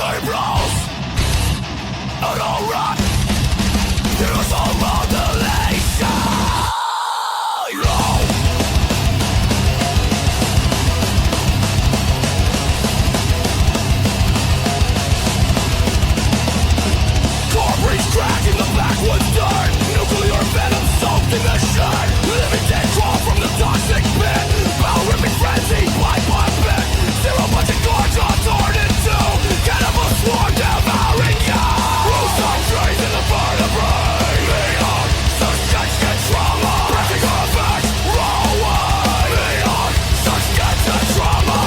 tables and all right. Here's all modulation. Crack in the backwoods dirt. Nuclear venom soaked in the shirt. Living dead crawl from the toxic pit. Bowel ripping frenzy, bite by bit. Zero budget guards are torn in two. Cannibal swarm devouring you. Rooftop trees in the vertebrae. Beyond suspension trauma. Breathing effects, roll away. Beyond suspension trauma.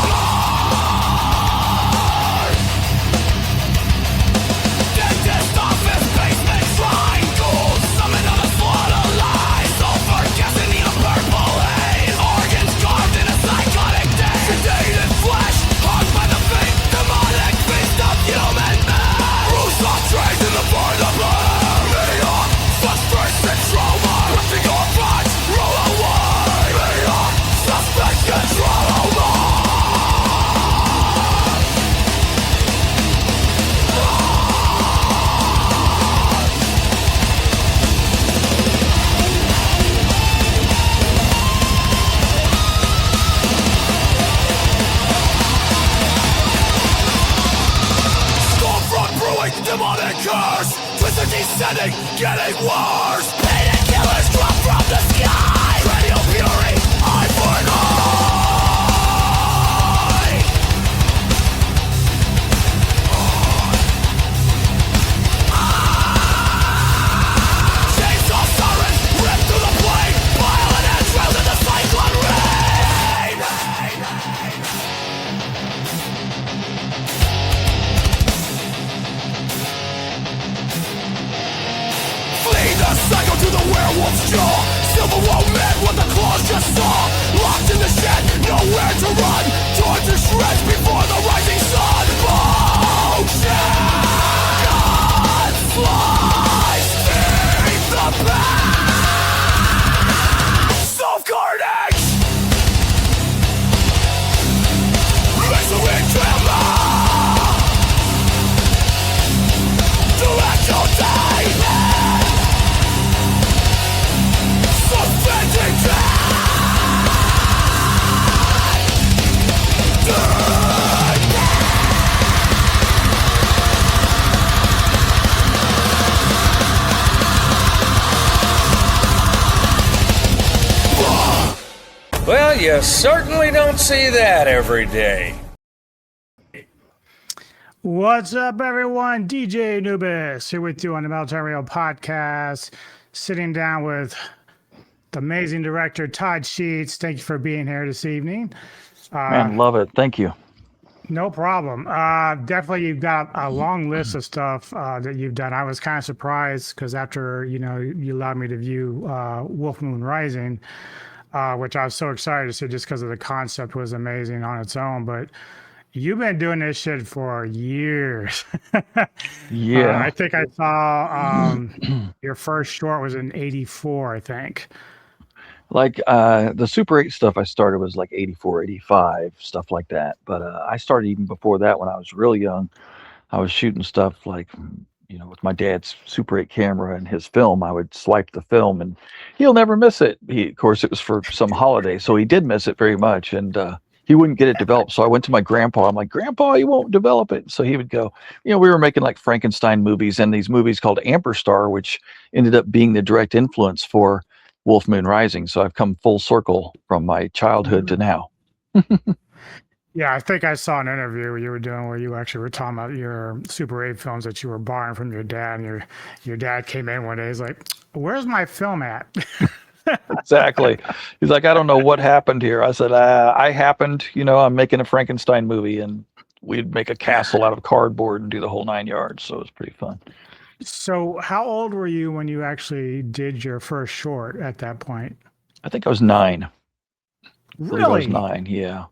Dentist office basement shrine. Ghouls summon on a slaughter line. Sulfur gas in the purple haze. Organs carved in a psychotic daze. Sedated flesh, hung by the fake demonic feast of human man. Rooftop trays in the vertebrae. Beyond frustration trauma. Breathing your thoughts, roll away. Beyond suspension trauma. Stormfront brewing, demonic curse. Twisted descending, getting worse. Painted killers drop from the sky. Cranial fury, eye for an eye. Chainsaw sirens rip through the plain. Violent entrails in the cyclone rain. Flee the cycle to the werewolf's jaw. Silver woe men what the claws just saw. Locked in the shed, nowhere to run. Torn to shreds before the rising sun. Motion! God flies beneath the past. Self-carnage! Misery tremor! Direct your day! Suspending Well, you certainly don't see that every day. What's up, everyone? DJ Anubis here with you on the Military Radio Podcast, sitting down with the amazing director Todd Sheets. Thank you for being here this evening. Man, love it. Thank you. No problem. Definitely, you've got a long list of stuff that you've done. I was kind of surprised because after you allowed me to view Wolf Moon Rising, which I was so excited to see just because of the concept was amazing on its own, but. You've been doing this shit for years. Yeah. I think I saw your first short was in '84, I think. Like the Super 8 stuff I started was like 84, 85, stuff like that. But I started even before that when I was really young. I was shooting stuff like, with my dad's Super 8 camera and his film. I would swipe the film and he'll never miss it. Of course, it was for some holiday, so he did miss it very much. And he wouldn't get it developed. So I went to my grandpa. I'm like, Grandpa, you won't develop it. So he would go, we were making like Frankenstein movies and these movies called Amber Star, which ended up being the direct influence for Wolf Moon Rising. So I've come full circle from my childhood to now. Yeah, I think I saw an interview you were doing where you actually were talking about your Super 8 films that you were borrowing from your dad. And your dad came in one day. He's like, where's my film at? Exactly. He's like, I don't know what happened here. I said, I happened, I'm making a Frankenstein movie and we'd make a castle out of cardboard and do the whole 9 yards. So it was pretty fun. So how old were you when you actually did your first short at that point? I think I was 9. Really? I was 9. Yeah.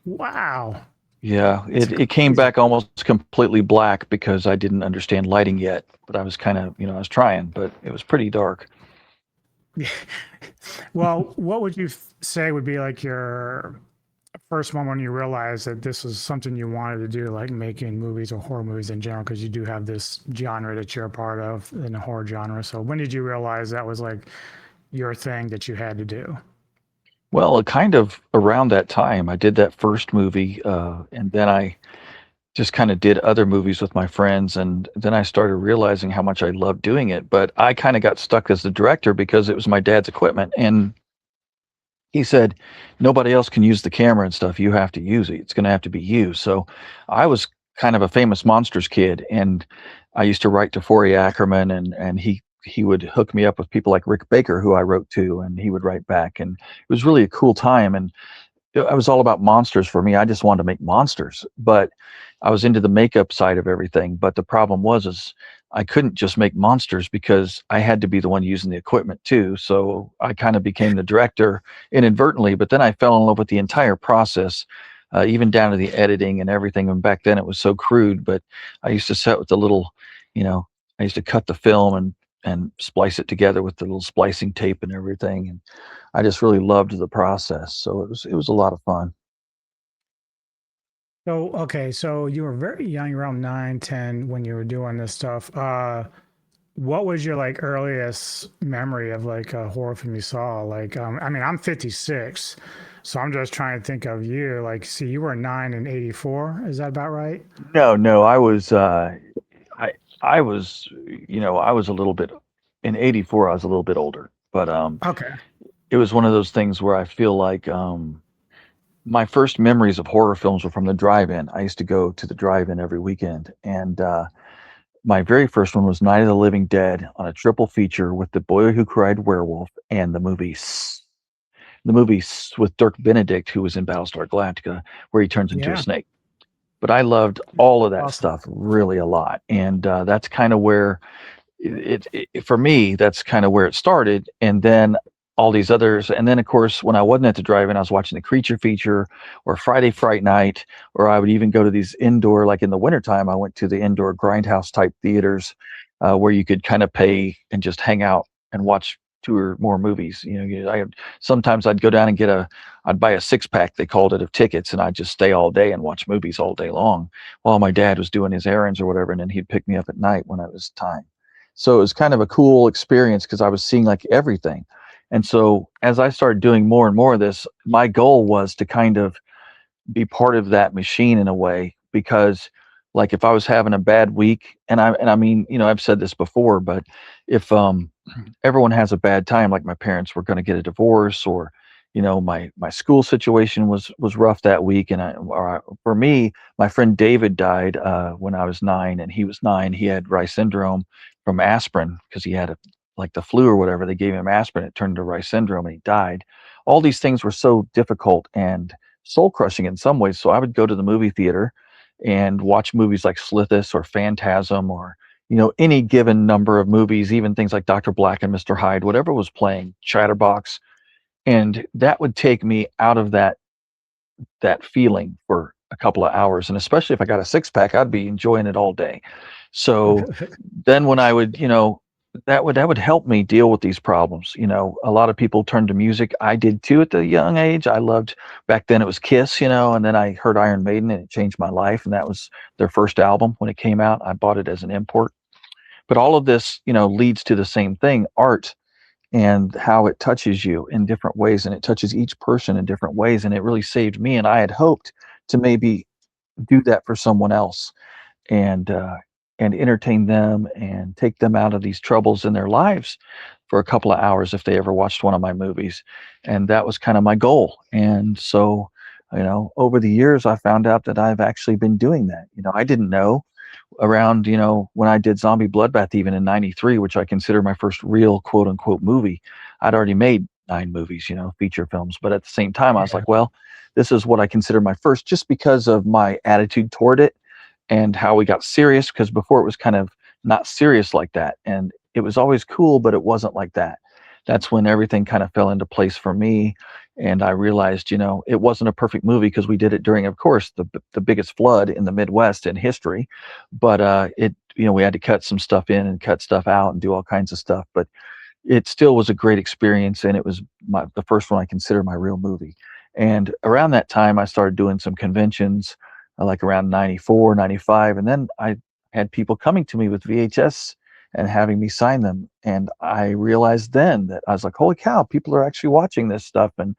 Wow. Yeah. It came back almost completely black because I didn't understand lighting yet, but I was kind of, I was trying, but it was pretty dark. Well, what would you say would be like your first moment you realized that this was something you wanted to do, like making movies or horror movies in general, because you do have this genre that you're a part of in the horror genre. So when did you realize that was like your thing that you had to do? Well, kind of around that time, I did that first movie, and then I just kind of did other movies with my friends, and then I started realizing how much I loved doing it. But I kind of got stuck as the director because it was my dad's equipment, and he said, "Nobody else can use the camera and stuff. You have to use it. It's going to have to be you." So I was kind of a famous monsters kid, and I used to write to Forey Ackerman, and he would hook me up with people like Rick Baker, who I wrote to, and he would write back, and it was really a cool time. And it was all about monsters for me. I just wanted to make monsters, but I was into the makeup side of everything. But the problem was is I couldn't just make monsters because I had to be the one using the equipment too. So I kind of became the director inadvertently, but then I fell in love with the entire process, even down to the editing and everything. And back then it was so crude, but I used to sit with the little, you know, I used to cut the film and splice it together with the little splicing tape and everything. And I just really loved the process. So it was a lot of fun. So, okay, so you were very young, around 9, 10, when you were doing this stuff. What was your like earliest memory of like a horror film you saw? Like, I mean, I'm 56, so I'm just trying to think of you. Like, see, you were 9 in 84. Is that about right? No, no, I I was I was a little bit in '84. I was a little bit older, but Okay. it was one of those things where I feel like my first memories of horror films were from the drive-in. I used to go to the drive-in every weekend, and my very first one was Night of the Living Dead on a triple feature with The Boy Who Cried Werewolf and the movie with Dirk Benedict, who was in Battlestar Galactica, where he turns into a Yeah. snake. But I loved all of that Awesome. stuff really a lot, and that's kind of where for me, that's kind of where it started. And then all these others. And then, of course, when I wasn't at the drive-in, I was watching the Creature feature or Friday Fright Night, or I would even go to these indoor, like in the wintertime, I went to the indoor grindhouse type theaters where you could kind of pay and just hang out and watch two or more movies. Sometimes I'd go down and I'd buy a six pack, they called it, of tickets, and I'd just stay all day and watch movies all day long while my dad was doing his errands or whatever. And then he'd pick me up at night when it was time. So it was kind of a cool experience because I was seeing like everything. And so as I started doing more and more of this, my goal was to kind of be part of that machine in a way, because like if I was having a bad week, and I mean, I've said this before, but if everyone has a bad time, like my parents were going to get a divorce, or my school situation was rough that week, and for me, my friend David died when I was 9, and he was 9. He had Reye's syndrome from aspirin because he had like the flu or whatever. They gave him aspirin, it turned into Reye's syndrome, and he died. All these things were so difficult and soul crushing in some ways. So I would go to the movie theater and watch movies like Slithis or Phantasm, or any given number of movies, even things like Dr. Black and Mr. Hyde, whatever was playing, Chatterbox, and that would take me out of that feeling for a couple of hours. And especially if I got a six pack, I'd be enjoying it all day. So then when I would, that would help me deal with these problems. A lot of people turn to music. I did too at the young age. I loved, back then it was Kiss, and then I heard Iron Maiden and it changed my life. And that was their first album when it came out. I bought it as an import. But all of this, leads to the same thing, art, and how it touches you in different ways, and it touches each person in different ways. And it really saved me. And I had hoped to maybe do that for someone else, and entertain them and take them out of these troubles in their lives for a couple of hours if they ever watched one of my movies. And that was kind of my goal. And so, over the years, I found out that I've actually been doing that. I didn't know around, when I did Zombie Bloodbath, even in '93, which I consider my first real quote unquote movie. I'd already made 9 movies, feature films. But at the same time, I was Yeah. like, well, this is what I consider my first, just because of my attitude toward it and how we got serious, because before it was kind of not serious like that. And it was always cool, but it wasn't like that. That's when everything kind of fell into place for me. And I realized, it wasn't a perfect movie because we did it during, of course, the biggest flood in the Midwest in history. But we had to cut some stuff in and cut stuff out and do all kinds of stuff. But it still was a great experience. And it was the first one I consider my real movie. And around that time, I started doing some conventions, like around 94, 95. And then I had people coming to me with VHS and having me sign them. And I realized then that I was like, holy cow, people are actually watching this stuff. And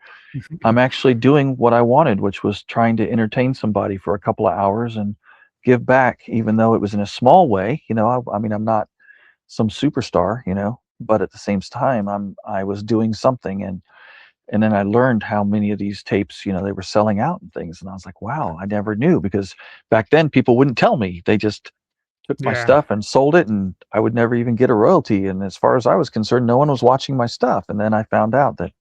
I'm actually doing what I wanted, which was trying to entertain somebody for a couple of hours and give back, even though it was in a small way. I mean, I'm not some superstar, but at the same time, I was doing something. And then I learned how many of these tapes, they were selling out and things. And I was like, wow, I never knew, because back then people wouldn't tell me. They just took my Yeah. stuff and sold it, and I would never even get a royalty. And as far as I was concerned, no one was watching my stuff. And then I found out that,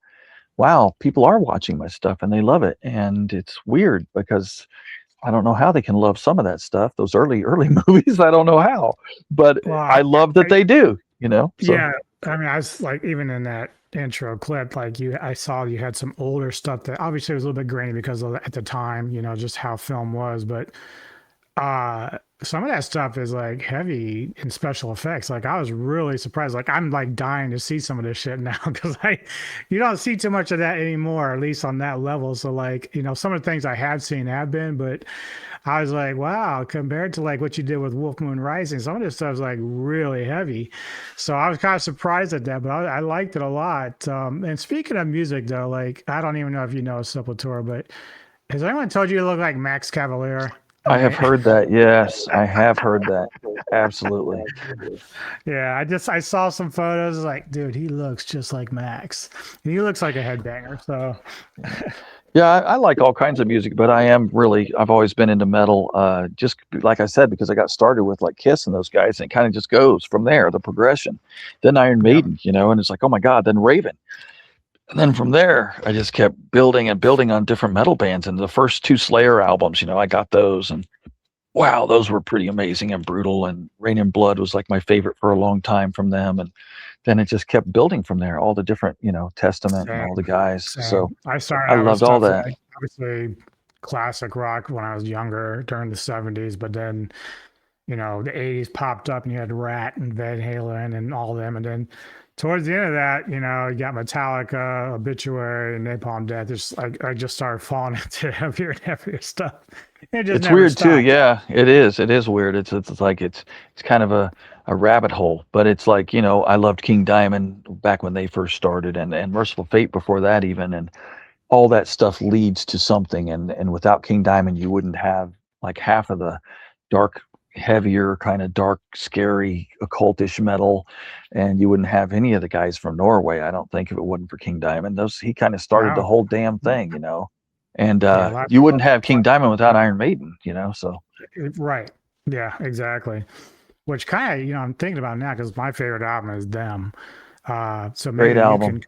wow, people are watching my stuff and they love it. And it's weird because I don't know how they can love some of that stuff, those early movies. I don't know how, but Well, I love that they do, so. yeah, I mean, I was like, even in that intro clip, like I saw you had some older stuff that obviously was a little bit grainy because of, at the time, just how film was, but some of that stuff is like heavy in special effects. Like I was really surprised. Like I'm like dying to see some of this shit now because you don't see too much of that anymore, at least on that level. So like, some of the things I have seen have been, but I was like, wow, compared to like what you did with Wolf Moon Rising, some of this stuff is like really heavy. So I was kind of surprised at that, but I liked it a lot. And speaking of music though, like I don't even know if you know Sepultura, but has anyone told you you look like Max Cavalier? I have Right. heard that. Yes, I have heard that. Absolutely. Yeah, I saw some photos like, dude, he looks just like Max. And he looks like a headbanger. So Yeah, I like all kinds of music, but I've always been into metal. Just like I said, because I got started with like Kiss and those guys, and it kind of just goes from there, the progression. Then Iron yeah. Maiden, and it's like, oh my God, then Raven. And then from there, I just kept building and building on different metal bands. And the first two Slayer albums, I got those, and wow, those were pretty amazing and brutal. And Rain and Blood was like my favorite for a long time from them. And then it just kept building from there, all the different, Testament and Same, all the guys. So same. I started I out with loved all stuff that. like obviously classic rock when I was younger during the 70s, but then the 80s popped up and you had Rat and Van Halen and all them. And then towards the end of that, you got Metallica, Obituary, and Napalm Death. Just like I just started falling into heavier and heavier stuff. It just It's never weird too. stopped. Yeah, it is. It is weird. It's like it's kind of a rabbit hole, but it's like, I loved King Diamond back when they first started, and Merciful Fate before that even, and all that stuff leads to something. And without King Diamond, you wouldn't have like half of the dark, heavier, kind of dark, scary, occultish metal, and you wouldn't have any of the guys from Norway, I don't think, if it wasn't for King Diamond. He kind of started the No. whole damn thing, And Yeah, a lot you wouldn't of have King Diamond without Iron Maiden, so. right. Yeah, exactly. Which kind of, I'm thinking about now because my favorite album is them. So Great album.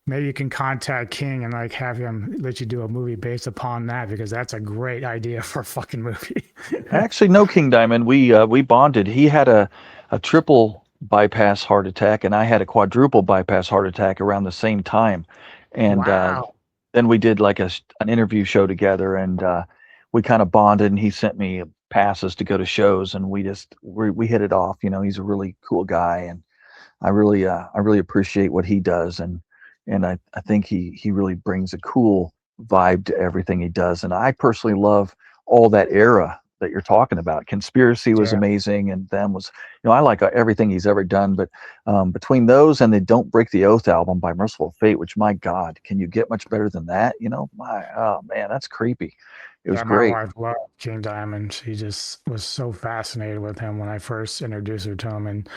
maybe you can contact King and like have him let you do a movie based upon that because that's a great idea for a fucking movie. I actually know King Diamond. We bonded. He had a triple bypass heart attack, and I had a quadruple bypass heart attack around the same time. And Wow. then we did like an interview show together, and we kind of bonded. And he sent me passes to go to shows, and we hit it off. He's a really cool guy, and I really appreciate what he does, and I think he really brings a cool vibe to everything he does. And I personally love all that era that you're talking about. Conspiracy was Yeah. amazing, and them was, I like everything he's ever done. But between those and the Don't Break the Oath album by Merciful Fate, which, my God, can you get much better than that? Oh man, that's creepy. It was Yeah, my great. wife loved King Diamond. She just was so fascinated with him when I first introduced her to him. And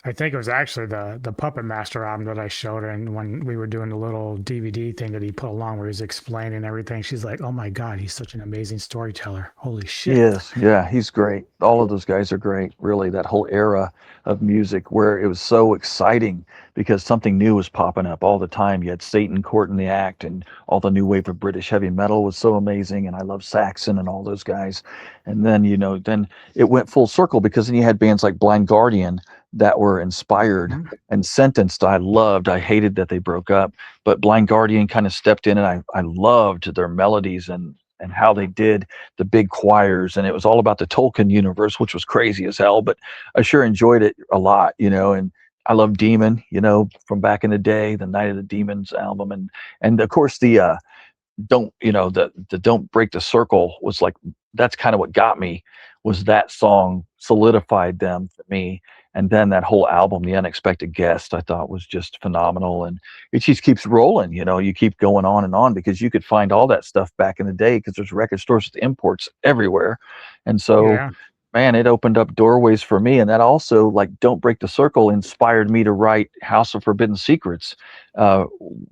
I think it was actually the Puppet Master album that I showed her, and when we were doing the little DVD thing that he put along where he's explaining everything, she's like, "Oh my God, he's such an amazing storyteller! Holy shit!" Yes, yeah, he's great. All of those guys are great. Really, that whole era of music where it was so exciting because something new was popping up all the time. You had Satan courting the act, and all the new wave of British heavy metal was so amazing. And I love Saxon and all those guys. And then, then it went full circle because then you had bands like Blind Guardian that were inspired, Mhm. and Sentenced I loved. I hated that they broke up, but Blind Guardian kind of stepped in, and I loved their melodies and how they did the big choirs, and it was all about the Tolkien universe, which was crazy as hell, but I sure enjoyed it a lot, and I love Demon, from back in the day, the Night of the Demons album, and of course don't, the don't break the circle was like, that's kind of what got me, was that song solidified them for me. And then that whole album, The Unexpected Guest, I thought was just phenomenal. And it just keeps rolling, you keep going on and on, because you could find all that stuff back in the day because there's record stores with imports everywhere. And so, Yeah. man, it opened up doorways for me. And that also, like, Don't Break the Circle inspired me to write House of Forbidden Secrets uh,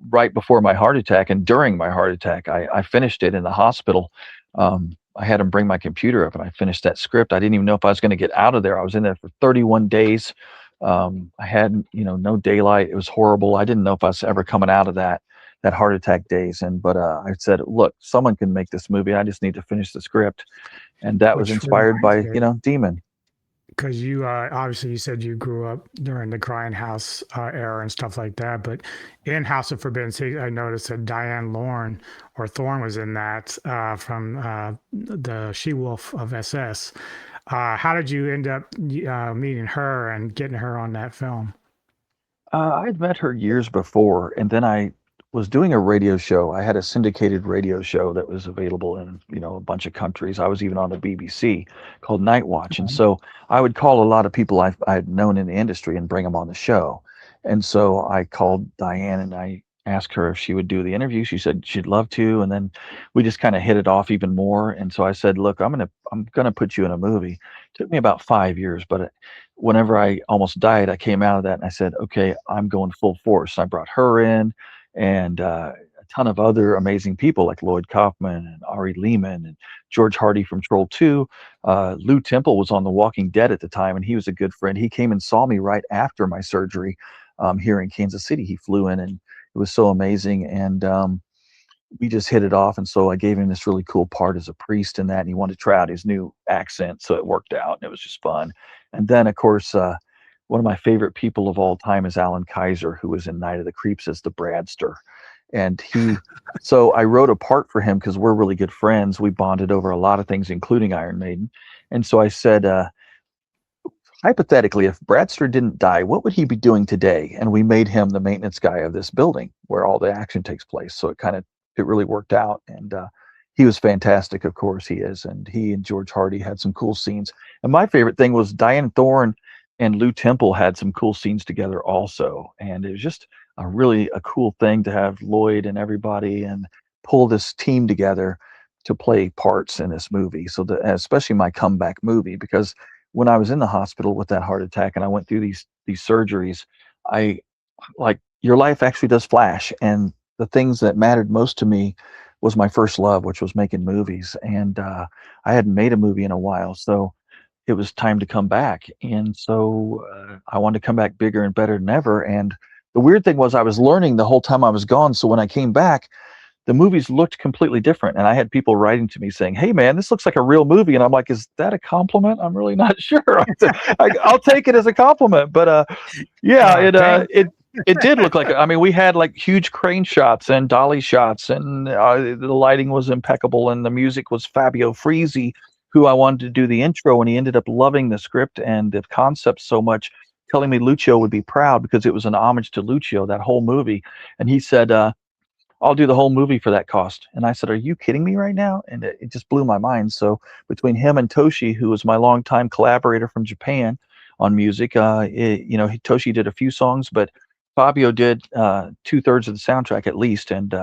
right before my heart attack and during my heart attack. I finished it in the hospital. I had him bring my computer up and I finished that script. I didn't even know if I was going to get out of there. I was in there for 31 days. I had, no daylight. It was horrible. I didn't know if I was ever coming out of that heart attack days. But I said, look, someone can make this movie. I just need to finish the script. And that was Which inspired reminds by, me, Demon. because you obviously you said you grew up during the Crying House era and stuff like that, but in House of Forbidden Secrets, I noticed that Diane Lorne or Thorne was in that from the She Wolf of SS. How did you end up meeting her and getting her on that film? I'd met her years before, and then I was doing a radio show. I had a syndicated radio show that was available in, a bunch of countries. I was even on the BBC, called Night Watch. And so I would call a lot of people I'd known in the industry and bring them on the show. And so I called Diane and I asked her if she would do the interview. She said she'd love to. And then we just kind of hit it off even more. And so I said, look, I'm gonna put you in a movie. It took me about 5 years, but whenever I almost died, I came out of that and I said, okay, I'm going full force. I brought her in and a ton of other amazing people like Lloyd Kaufman and Ari Lehman and George Hardy from Troll 2. Lou Temple was on The Walking Dead at the time, and he was a good friend. He came and saw me right after my surgery here in Kansas City. He flew in, and it was so amazing. And we just hit it off. And so I gave him this really cool part as a priest in that, and he wanted to try out his new accent. So it worked out and it was just fun. And then, of course, one of my favorite people of all time is Alan Kaiser, who was in Night of the Creeps as the Bradster. And so I wrote a part for him because we're really good friends. We bonded over a lot of things, including Iron Maiden. And so I said, hypothetically, if Bradster didn't die, what would he be doing today? And we made him the maintenance guy of this building where all the action takes place. So it really worked out. And he was fantastic. Of course he is. And he and George Hardy had some cool scenes. And my favorite thing was Diane Thorne and Lou Temple had some cool scenes together also. And it was just a cool thing to have Lloyd and everybody and pull this team together to play parts in this movie. So especially my comeback movie, because when I was in the hospital with that heart attack and I went through these surgeries, I like, your life actually does flash. And the things that mattered most to me was my first love, which was making movies. And I hadn't made a movie in a while. So it was time to come back. And so I wanted to come back bigger and better than ever. And the weird thing was I was learning the whole time I was gone. So when I came back, the movies looked completely different. And I had people writing to me saying, hey, man, this looks like a real movie. And I'm like, is that a compliment? I'm really not sure. I'll take it as a compliment. But yeah, it did look like, I mean, we had like huge crane shots and dolly shots, and the lighting was impeccable, and the music was Fabio Frizzi, who I wanted to do the intro, and he ended up loving the script and the concept so much, telling me Lucio would be proud because it was an homage to Lucio, that whole movie. And he said, I'll do the whole movie for that cost. And I said, are you kidding me right now? And it just blew my mind. So between him and Toshi, who was my longtime collaborator from Japan on music, Toshi did a few songs, but Fabio did 2/3 of the soundtrack at least, and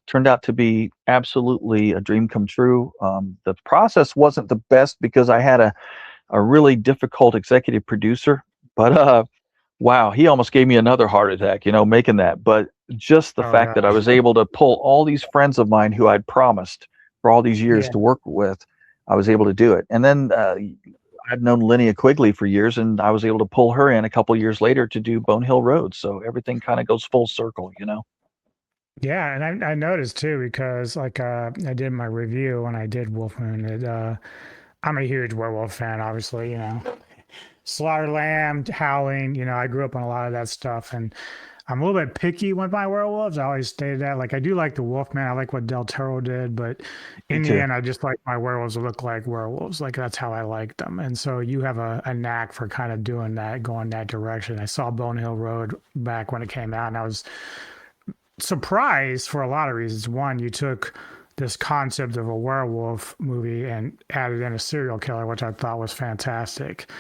turned out to be absolutely a dream come true. The process wasn't the best because I had a really difficult executive producer, but wow, he almost gave me another heart attack, making that. But just the Oh fact that I gosh. was able to pull all these friends of mine who I'd promised for all these years Yeah. to work with, I was able to do it. And then I'd known Linnea Quigley for years, and I was able to pull her in a couple years later to do Bone Hill Road. So everything kind of goes full circle. Yeah, and I noticed too because like I did my review when I did Wolf Moon. I'm a huge werewolf fan, obviously. Slaughter Lamb, Howling. I grew up on a lot of that stuff, and I'm a little bit picky with my werewolves. I always stated that. Like I do like the Wolfman. I like what Del Toro did, but Me in the too. end, I just like my werewolves to look like werewolves. Like that's how I like them. And so you have a knack for kind of doing that, going that direction. I saw Bone Hill Road back when it came out, and I was surprised for a lot of reasons. One, you took this concept of a werewolf movie and added in a serial killer, which I thought was fantastic.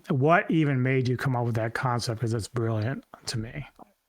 What even made you come up with that concept? Because it's brilliant to me.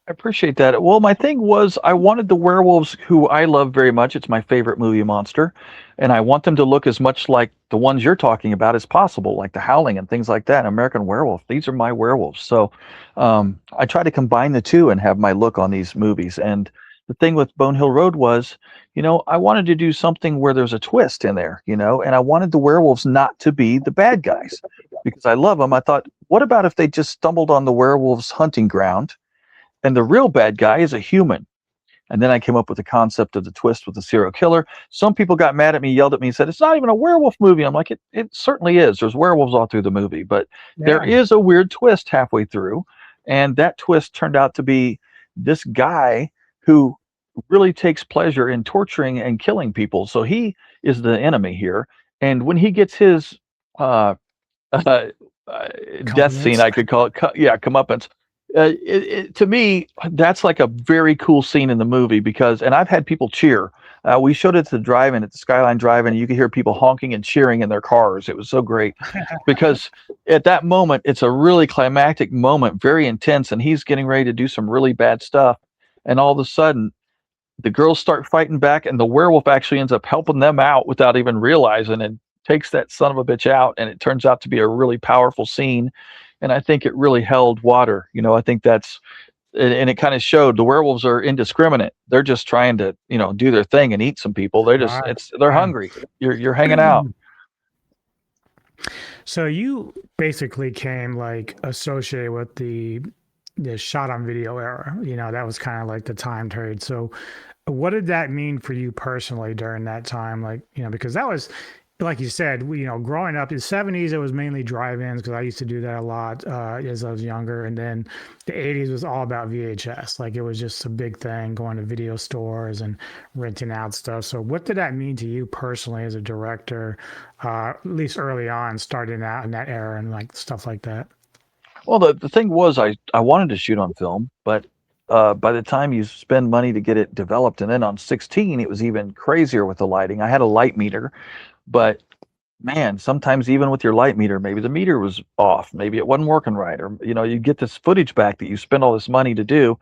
I appreciate that. Well, my thing was I wanted the werewolves, who I love very much. It's my favorite movie monster, and I want them to look as much like the ones you're talking about as possible, like the Howling and things like that. American Werewolf. These are my werewolves. So I try to combine the two and have my look on these movies. And the thing with Bone Hill Road was, I wanted to do something where there's a twist in there, and I wanted the werewolves not to be the bad guys because I love them. I thought, what about if they just stumbled on the werewolves' hunting ground? And the real bad guy is a human. And then I came up with the concept of the twist with the serial killer. Some people got mad at me, yelled at me, and said, it's not even a werewolf movie. I'm like, it certainly is. There's werewolves all through the movie, but there Yeah. is a weird twist halfway through. And that twist turned out to be this guy who really takes pleasure in torturing and killing people. So he is the enemy here. And when he gets his uh, uh, death scene, Compliments. I could call it, comeuppance. To me, that's like a very cool scene in the movie because, and I've had people cheer. We showed it to the drive-in at the Skyline Drive-in, and you could hear people honking and cheering in their cars. It was so great because at that moment, it's a really climactic moment, very intense, and he's getting ready to do some really bad stuff. And all of a sudden, the girls start fighting back, and the werewolf actually ends up helping them out without even realizing, and takes that son of a bitch out. And it turns out to be a really powerful scene. And I think it really held water. I think that's, and it kind of showed the werewolves are indiscriminate. They're just trying to, do their thing and eat some people. Right. They're Yeah. hungry. You're hanging out. So you basically came like associated with the shot on video era. That was kind of like the time period. So what did that mean for you personally during that time? Like, because that was, like you said, growing up in the 70s, it was mainly drive-ins because I used to do that a lot as I was younger. And then the 80s was all about VHS. Like it was just a big thing, going to video stores and renting out stuff. So what did that mean to you personally as a director, at least early on, starting out in that era and like stuff like that? Well, the thing was, I wanted to shoot on film, but by the time you spend money to get it developed, and then on 16, it was even crazier with the lighting. I had a light meter, but man, sometimes even with your light meter, maybe the meter was off, maybe it wasn't working right, or you get this footage back that you spend all this money to do,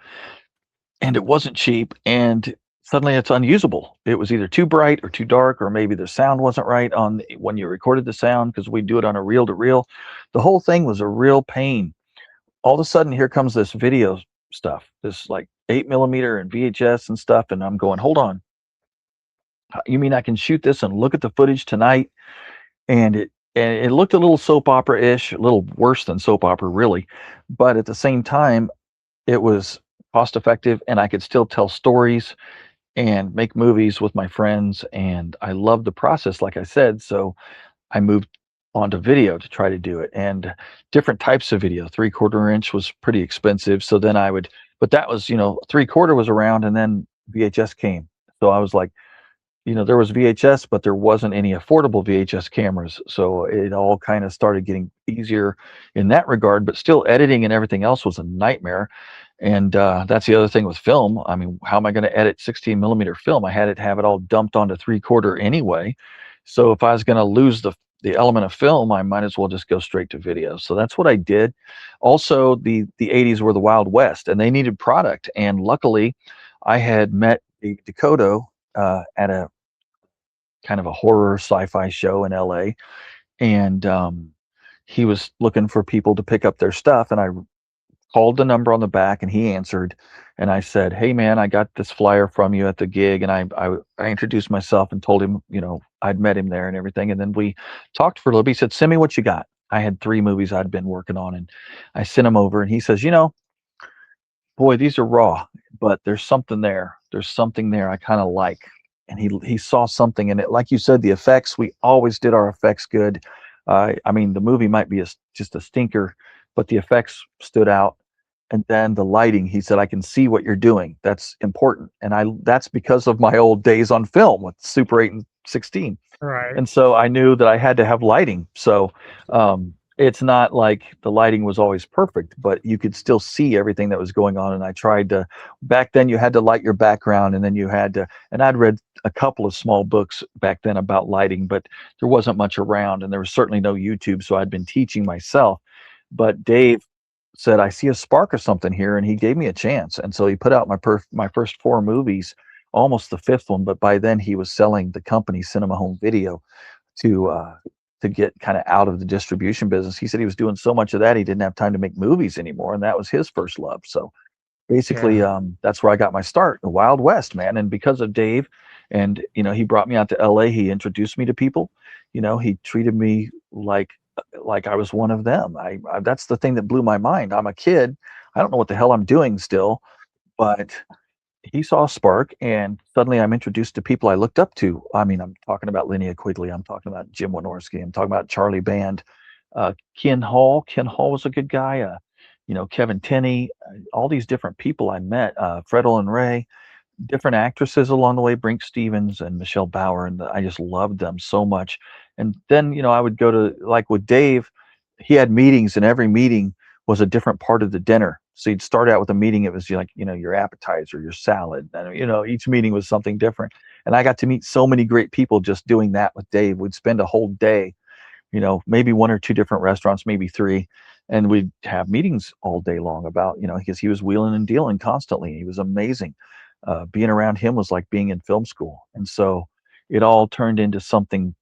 and it wasn't cheap, and suddenly it's unusable. It was either too bright or too dark, or maybe the sound wasn't right on when you recorded the sound because we do it on a reel to reel. The whole thing was a real pain. All of a sudden, here comes this video stuff, this like 8 millimeter and VHS and stuff, and I'm going, hold on. You mean I can shoot this and look at the footage tonight? And it looked a little soap opera-ish, a little worse than soap opera, really. But at the same time, it was cost effective, and I could still tell stories and make movies with my friends. And I loved the process, like I said. So I moved onto video to try to do it, and different types of video. 3/4 inch was pretty expensive. So then but that was, 3/4 was around, and then VHS came. So I was like, there was VHS, but there wasn't any affordable VHS cameras. So it all kind of started getting easier in that regard, but still editing and everything else was a nightmare. And that's the other thing with film. I mean, how am I going to edit 16 millimeter film? I had to have it all dumped onto 3/4 anyway. So if I was going to lose the element of film, I might as well just go straight to video. So that's what I did. Also, the 80s were the Wild West, and they needed product. And luckily, I had met Dakota at a kind of a horror sci-fi show in LA, and he was looking for people to pick up their stuff, and I called the number on the back, and he answered, and I said, hey man, I got this flyer from you at the gig, and I introduced myself and told him, I'd met him there and everything, and then we talked for a little bit. He said, send me what you got. I had 3 movies I'd been working on, and I sent him over, and he says, boy, these are raw, but there's something there. There's something there I kind of like. And he saw something in it. Like you said, the effects, we always did our effects good. I mean, the movie might be just a stinker, but the effects stood out. And then the lighting, he said, I can see what you're doing. That's important. And that's because of my old days on film with Super 8 and 16. Right. And so I knew that I had to have lighting. So it's not like the lighting was always perfect, but you could still see everything that was going on. And I tried to, back then you had to light your background, and then you had to, and I'd read a couple of small books back then about lighting, but there wasn't much around, and there was certainly no YouTube. So I'd been teaching myself. But Dave said, I see a spark of something here. And he gave me a chance. And so he put out my first four movies, almost the fifth one. But by then he was selling the company Cinema Home Video to, to get kind of out of the distribution business. He said he was doing so much of that he didn't have time to make movies anymore, and that was his first love. So basically, Yeah. that's where I got my start, the Wild West, man. And because of Dave, and he brought me out to LA, he introduced me to people. He treated me like I was one of them. I that's the thing that blew my mind. I'm a kid, I don't know what the hell I'm doing still, but he saw a spark, and suddenly I'm introduced to people I looked up to. I mean, I'm talking about Linnea Quigley, I'm talking about Jim Wynorski, I'm talking about Charlie Band, Ken Hall. Ken Hall was a good guy. Kevin Tenney, all these different people I met, Fred Olen Ray, different actresses along the way, Brink Stevens and Michelle Bauer, and I just loved them so much. And then, I would go to, like with Dave, he had meetings, and every meeting was a different part of the dinner. So you'd start out with a meeting, it was like, your appetizer, your salad, and each meeting was something different. And I got to meet so many great people just doing that with Dave. We'd spend a whole day, maybe one or two different restaurants, maybe three, and we'd have meetings all day long about, because he was wheeling and dealing constantly. He was amazing. Being around him was like being in film school. And so it all turned into something.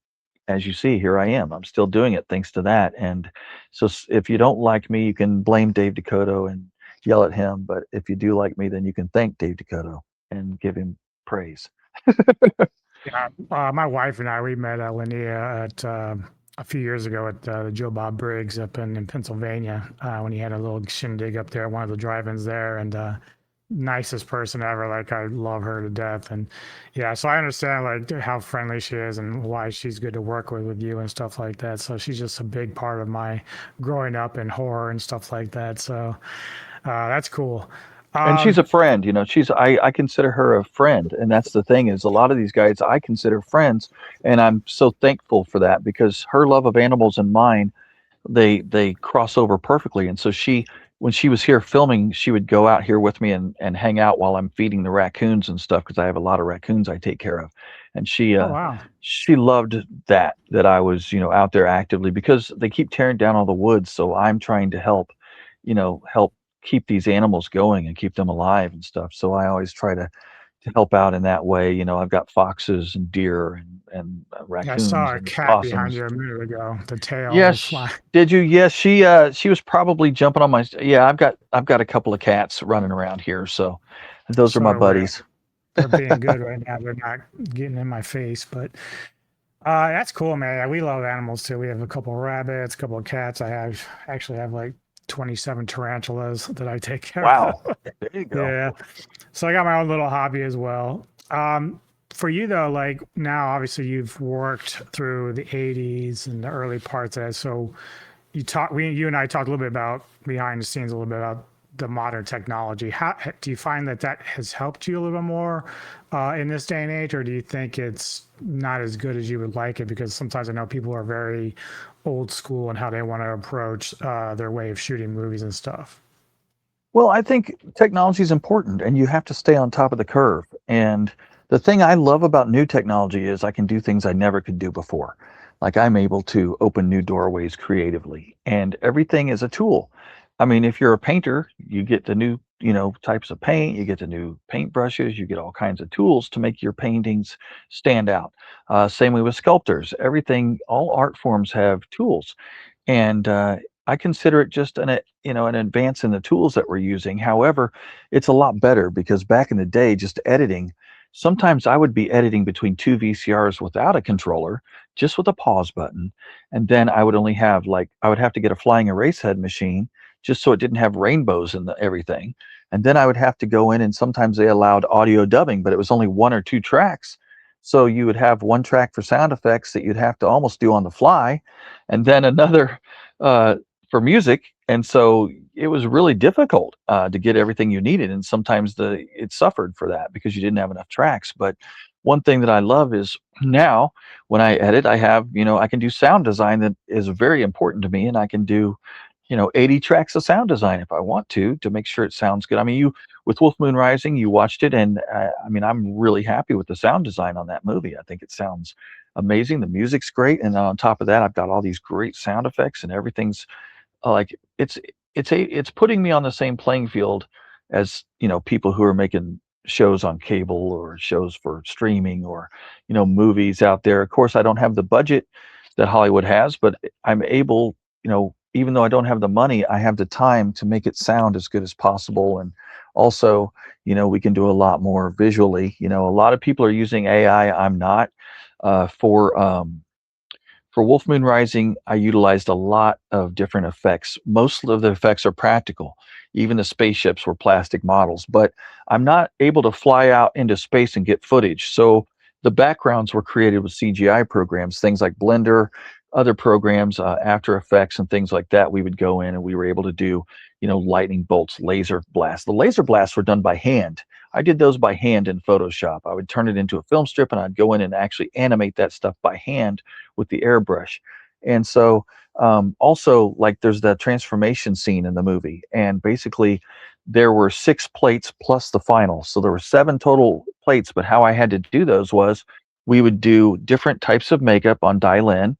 As you see, here I am. I'm still doing it thanks to that. And so if you don't like me, you can blame Dave Dakota and yell at him. But if you do like me, then you can thank Dave Dakota and give him praise. Yeah, my wife and I, we met Linnea at a few years ago at the Joe Bob Briggs up in Pennsylvania when he had a little shindig up there at one of the drive-ins there, and nicest person ever. Like, I love her to death. And yeah, so I understand like how friendly she is and why she's good to work with you and stuff like that. So she's just a big part of my growing up in horror and stuff like that. So that's cool. And she's Um, a friend, I consider her a friend. And that's the thing, is a lot of these guys I consider friends. And I'm so thankful for that, because her love of animals and mine, they cross over perfectly. And so when she was here filming, she would go out here with me and hang out while I'm feeding the raccoons and stuff, because I have a lot of raccoons I take care of. And oh wow. she loved that I was, out there actively, because they keep tearing down all the woods. So I'm trying to help keep these animals going and keep them alive and stuff. So I always try to help out in that way. I've got foxes and deer and Yeah, I raccoons saw a and cat behind possums. you a minute ago. The tail was Yes, flying. did you? Yes, she was probably jumping on my. Yeah, I've got a couple of cats running around here, so those are So my do we. buddies. They're being good right now. They're not getting in my face, but that's cool, man. Yeah, we love animals too. We have a couple of rabbits, a couple of cats. I actually have like 27 tarantulas that I take care Wow, of. there you go. Yeah. So I got my own little hobby as well. For you though, like now, obviously you've worked through the 80s and the early parts of that. So you and I talked a little bit about behind the scenes, a little bit about the modern technology. How do you find that has helped you a little bit more in this day and age, or do you think it's not as good as you would like it? Because sometimes I know people are very old school in how they want to approach their way of shooting movies and stuff. Well, I think technology is important, and you have to stay on top of the curve. And the thing I love about new technology is I can do things I never could do before. Like, I'm able to open new doorways creatively, and everything is a tool. I mean, if you're a painter, you get the new, types of paint, you get the new paint brushes, you get all kinds of tools to make your paintings stand out. Same way with sculptors. Everything, all art forms have tools. And I consider it just an advance in the tools that we're using. However, it's a lot better, because back in the day, just editing, sometimes I would be editing between two VCRs without a controller, just with a pause button. And then I would only have, like, I would have to get a flying erase head machine just so it didn't have rainbows in everything. And then I would have to go in, and sometimes they allowed audio dubbing, but it was only one or two tracks. So you would have one track for sound effects that you'd have to almost do on the fly, and then another uh, for music. And so it was really difficult to get everything you needed. And sometimes it suffered for that, because you didn't have enough tracks. But one thing that I love is now when I edit, I have, I can do sound design that is very important to me, and I can do, 80 tracks of sound design if I want to make sure it sounds good. I mean, with Wolf Moon Rising, you watched it, and I mean, I'm really happy with the sound design on that movie. I think it sounds amazing. The music's great, and on top of that, I've got all these great sound effects, and everything's like it's putting me on the same playing field as people who are making shows on cable or shows for streaming or movies out there. Of course, I don't have the budget that Hollywood has, but I'm able, even though I don't have the money, I have the time to make it sound as good as possible. And also, we can do a lot more visually. A lot of people are using AI. I'm not. For Wolf Moon Rising, I utilized a lot of different effects. Most of the effects are practical. Even the spaceships were plastic models, but I'm not able to fly out into space and get footage. So the backgrounds were created with CGI programs, things like Blender, other programs, After Effects, and things like that. We would go in and we were able to do, lightning bolts, laser blasts. The laser blasts were done by hand. I did those by hand in Photoshop. I would turn it into a film strip and I'd go in and actually animate that stuff by hand with the airbrush. And so also, like, there's the transformation scene in the movie, and basically there were 6 plates plus the final, so there were 7 total plates. But how I had to do those was we would do different types of makeup on Dylan,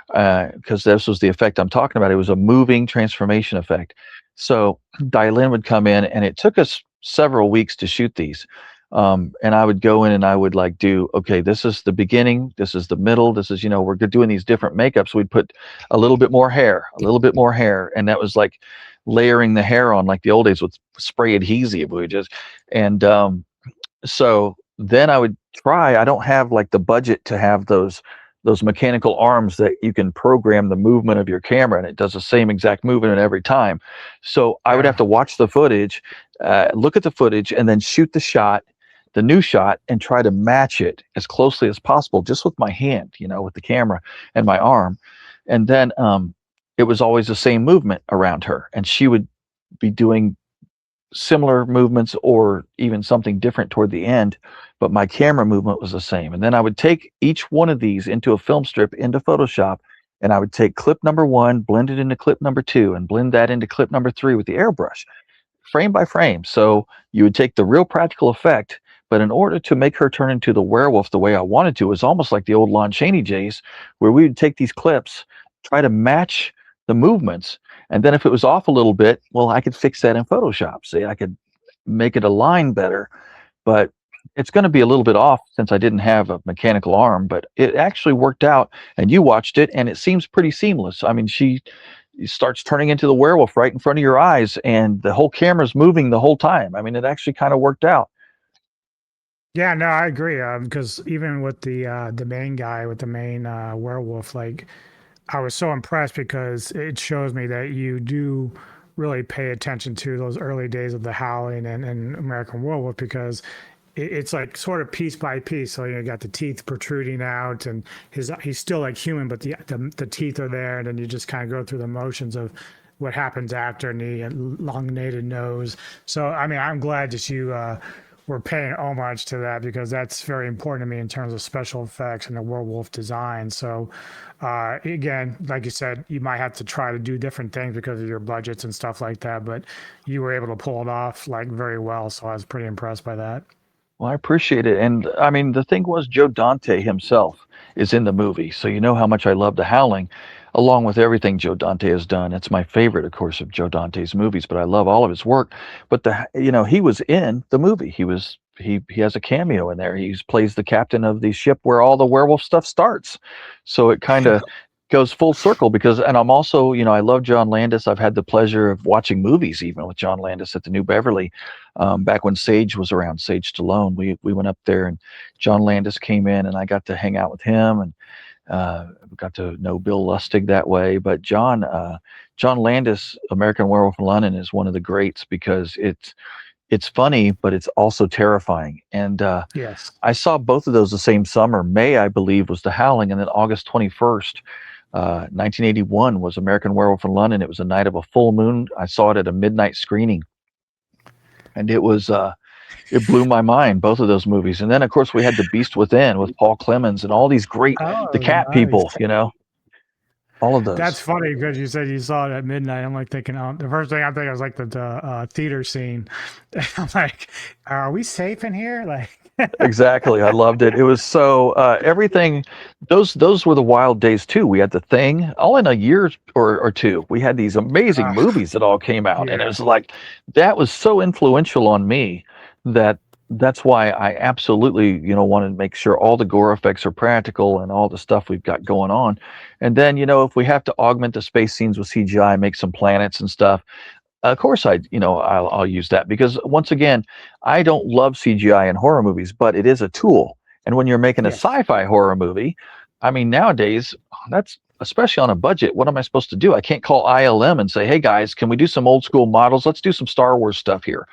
because this was the effect I'm talking about. It was a moving transformation effect. So Dylan would come in, and it took us several weeks to shoot these. And I would go in and I would like do, okay, this is the beginning, this is the middle, this is, we're doing these different makeups. We'd put a little bit more hair, a little bit more hair. And that was like layering the hair on like the old days with spray adhesive. So then I would try, I don't have like the budget to have those mechanical arms that you can program the movement of your camera, and it does the same exact movement every time. So I would have to watch the footage, look at the footage, and then shoot the new shot, and try to match it as closely as possible just with my hand, with the camera and my arm. And then it was always the same movement around her, and she would be doing similar movements or even something different toward the end, but my camera movement was the same. And then I would take each one of these into a film strip into Photoshop, and I would take clip number 1, blend it into clip number 2, and blend that into clip number 3 with the airbrush, frame by frame. So you would take the real practical effect, but in order to make her turn into the werewolf the way I wanted to, it was almost like the old Lon Chaney days, where we would take these clips, try to match the movements, and then if it was off a little bit, well, I could fix that in Photoshop. See, I could make it align better, but it's going to be a little bit off since I didn't have a mechanical arm, but it actually worked out, and you watched it, and it seems pretty seamless. I mean, she starts turning into the werewolf right in front of your eyes, and the whole camera's moving the whole time. I mean, it actually kind of worked out. Yeah, no, I agree. Because even with the main guy, with the main werewolf, like, I was so impressed because it shows me that you do really pay attention to those early days of The Howling and American Werewolf, because it's like sort of piece by piece. So you got the teeth protruding out, and he's still like human, but the teeth are there, and then you just kind of go through the motions of what happens after, and the elongated nose. So I mean, I'm glad that you were paying homage to that, because that's very important to me in terms of special effects and the werewolf design. So again, like you said, you might have to try to do different things because of your budgets and stuff like that, but you were able to pull it off like very well. So I was pretty impressed by that. Well, I appreciate it. And I mean, the thing was, Joe Dante himself is in the movie. So you know how much I love The Howling, along with everything Joe Dante has done. It's my favorite, of course, of Joe Dante's movies, but I love all of his work. But he was in the movie. He has a cameo in there. He plays the captain of the ship where all the werewolf stuff starts. So it kind of goes full circle, because, and I'm also, I love John Landis. I've had the pleasure of watching movies even with John Landis at the New Beverly. Back when Sage was around, Sage Stallone, we went up there, and John Landis came in, and I got to hang out with him, and got to know Bill Lustig that way. But John Landis, American Werewolf in London, is one of the greats, because it's funny, but it's also terrifying. And Yes. I saw both of those the same summer. May, I believe, was The Howling, and then August 21st, 1981 was American Werewolf in London. It was a night of a full moon. I saw it at a midnight screening, and it was it blew my mind, both of those movies. And then of course we had The Beast Within with Paul Clemens and all these great, the Oh, cat nice. people, all of That's those. funny because you said you saw it at midnight. I'm like thinking, the first thing I'm thinking was like the theater scene. I'm like, are we safe in here? Like, Exactly. I loved it. It was so everything. Those were the wild days too. We had The Thing all in a year or two. We had these amazing uh, movies that all came out, and it yeah, was like that was so influential on me that that's why I absolutely wanted to make sure all the gore effects are practical and all the stuff we've got going on. And then if we have to augment the space scenes with CGI, make some planets and stuff, of course, I'll use that because once again, I don't love CGI in horror movies, but it is a tool. And when you're making a yes, sci-fi horror movie, I mean, nowadays, that's especially on a budget. What am I supposed to do? I can't call ILM and say, "Hey guys, can we do some old school models? Let's do some Star Wars stuff here."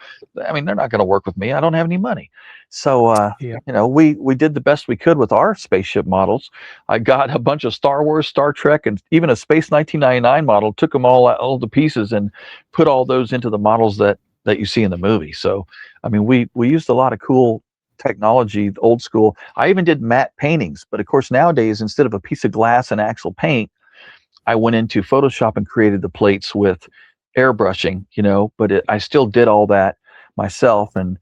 I mean, they're not going to work with me. I don't have any money. So, yeah, we did the best we could with our spaceship models. I got a bunch of Star Wars, Star Trek, and even a Space 1999 model. Took them all to pieces and put all those into the models that you see in the movie. So, I mean, we used a lot of cool technology, old school. I even did matte paintings, but of course nowadays instead of a piece of glass and actual paint, I went into Photoshop and created the plates with airbrushing, but I still did all that myself, and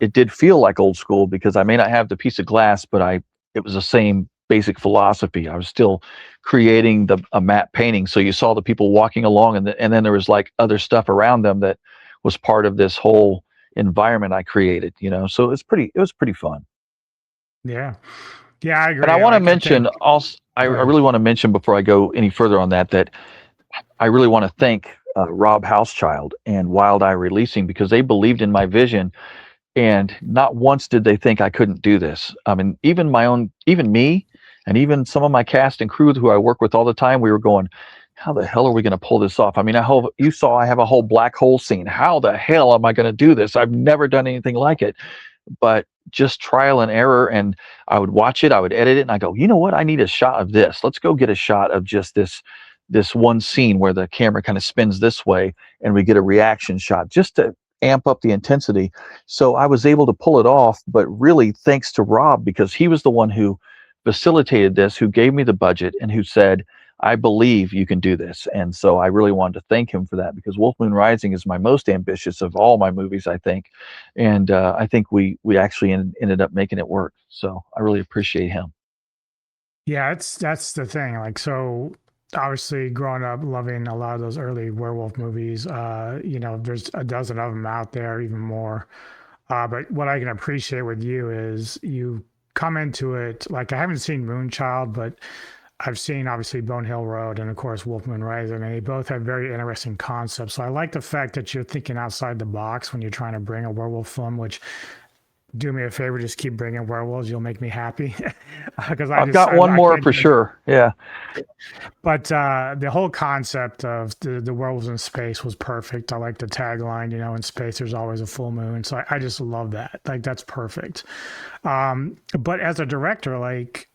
it did feel like old school because I may not have the piece of glass, but it was the same basic philosophy. I was still creating a matte painting, so you saw the people walking along, and then there was like other stuff around them that was part of this whole environment I created. So it was pretty fun. yeah, yeah. I And I agree. want to Like, I think. mention also, I Go ahead. really want to mention before I go any further on that I really want to thank Rob Housechild and Wild Eye Releasing because they believed in my vision, and not once did they think I couldn't do this. I mean, even me, and even some of my cast and crew who I work with all the time, we were going, "How the hell are we going to pull this off?" I mean, you saw I have a whole black hole scene. How the hell am I going to do this? I've never done anything like it, but just trial and error. And I would watch it, I would edit it, and I go, you know what? I need a shot of this. Let's go get a shot of just this one scene where the camera kind of spins this way and we get a reaction shot just to amp up the intensity. So I was able to pull it off, but really thanks to Rob because he was the one who facilitated this, who gave me the budget, and who said, "I believe you can do this." And so I really wanted to thank him for that because Wolf Moon Rising is my most ambitious of all my movies, I think. And I think we actually ended up making it work. So I really appreciate him. Yeah, that's the thing. Like, so obviously, growing up loving a lot of those early werewolf movies, there's a dozen of them out there, even more. But what I can appreciate with you is you come into it like I haven't seen Moonchild, but I've seen obviously Bone Hill Road and of course Wolf Moon Rising, and they both have very interesting concepts. So I like the fact that you're thinking outside the box when you're trying to bring a werewolf film, which do me a favor, just keep bringing werewolves. You'll make me happy because I've got one I more can't for do it. sure. Yeah. But the whole concept of the werewolves in space was perfect. I like the tagline, in space there's always a full moon. So I just love that. Like that's perfect. But as a director, like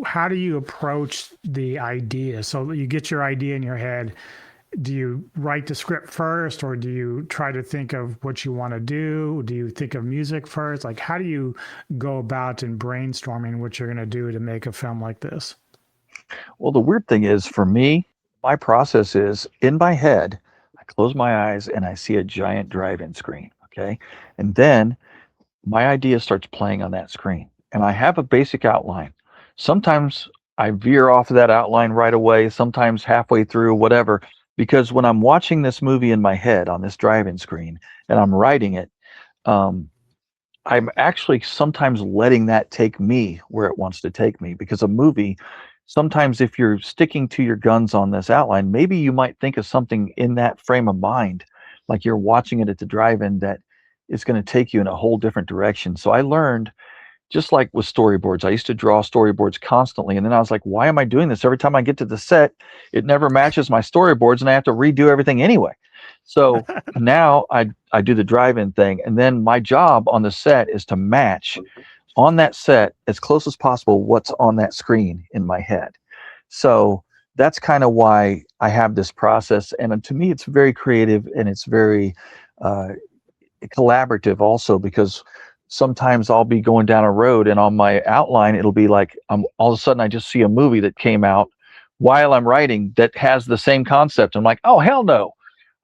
how do you approach the idea? So you get your idea in your head. Do you write the script first, or do you try to think of what you want to do? Do you think of music first? Like, how do you go about in brainstorming what you're going to do to make a film like this? Well, the weird thing is for me, my process is in my head, I close my eyes and I see a giant drive-in screen. Okay. And then my idea starts playing on that screen. And I have a basic outline. Sometimes I veer off of that outline right away, sometimes halfway through, whatever, because when I'm watching this movie in my head on this drive-in screen and I'm writing it, um, I'm actually sometimes letting that take me where it wants to take me because a movie, sometimes if you're sticking to your guns on this outline, maybe you might think of something in that frame of mind, like you're watching it at the drive-in that is going to take you in a whole different direction. So I learned just like with storyboards, I used to draw storyboards constantly. And then I was like, why am I doing this? Every time I get to the set, it never matches my storyboards and I have to redo everything anyway. So now I do the drive-in thing. And then my job on the set is to match on that set as close as possible what's on that screen in my head. So that's kind of why I have this process. And to me, it's very creative and it's very, uh, collaborative also, because sometimes I'll be going down a road and on my outline it'll be like all of a sudden I just see a movie that came out while I'm writing that has the same concept. I'm like, oh hell no,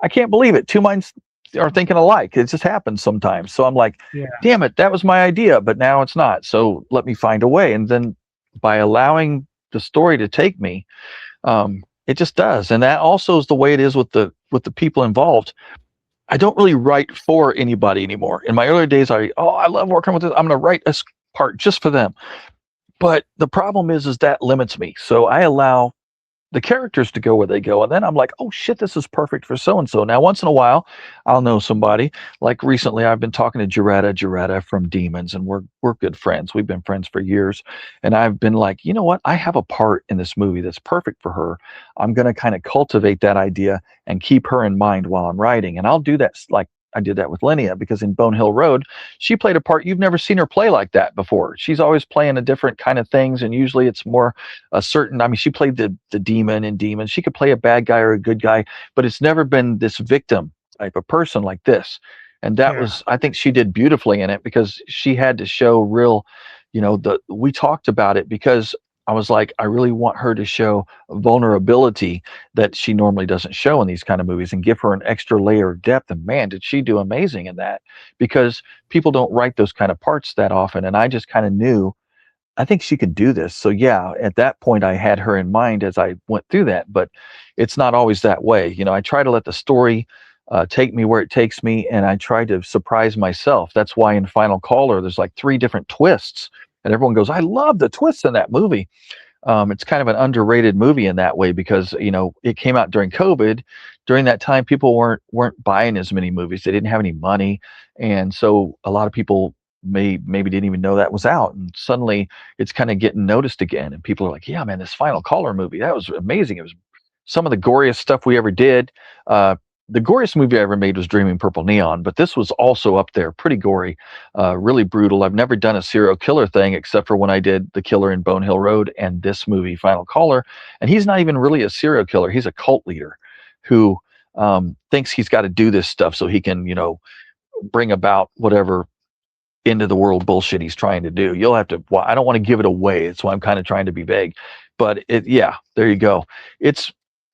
I can't believe it. Two minds are thinking alike. It just happens sometimes. So I'm like, Yeah. damn it, that was my idea, but now it's not. So let me find a way. And then by allowing the story to take me, it just does. And that also is the way it is with the people involved. I don't really write for anybody anymore. In my earlier days, I love working with this. I'm going to write a part just for them. But the problem is that limits me. So I allow the characters to go where they go, and then I'm like, oh shit, this is perfect for so and so. Now once in a while I'll know somebody. Like recently I've been talking to Jaretta from Demons, and we're good friends. We've been friends for years, and I've been like, you know what, I have a part in this movie that's perfect for her. I'm going to kind of cultivate that idea and keep her in mind while I'm writing. And I'll do that, like I did that with Linnea, because in Bone Hill Road, she played a part you've never seen her play like that before. She's always playing a different kind of things, and usually it's more a certain. I mean, she played the demon in Demons. She could play a bad guy or a good guy, but it's never been this victim type of person like this. And that was, I think, she did beautifully in it, because she had to show real, we talked about it, because I was like, I really want her to show vulnerability that she normally doesn't show in these kind of movies, and give her an extra layer of depth. And man, did she do amazing in that, because people don't write those kind of parts that often. And I just kind of knew, I think she could do this. So yeah, at that point I had her in mind as I went through that, but it's not always that way. I try to let the story take me where it takes me, and I try to surprise myself. That's why in Final Caller, there's like 3 different twists, and everyone goes, I love the twists in that movie. It's kind of an underrated movie in that way, because it came out during COVID. During that time, people weren't buying as many movies. They didn't have any money, and so a lot of people maybe didn't even know that was out, and suddenly it's kind of getting noticed again, and people are like, yeah man, this Final Caller movie, that was amazing. It was some of the goriest stuff we ever did. The goriest movie I ever made was Dreaming Purple Neon, but this was also up there, pretty gory, really brutal. I've never done a serial killer thing except for when I did The Killer in Bone Hill Road and this movie, Final Caller. And he's not even really a serial killer. He's a cult leader who thinks he's got to do this stuff so he can, bring about whatever into the world bullshit he's trying to do. You'll have to, well, I don't want to give it away. That's why I'm kind of trying to be vague. But there you go.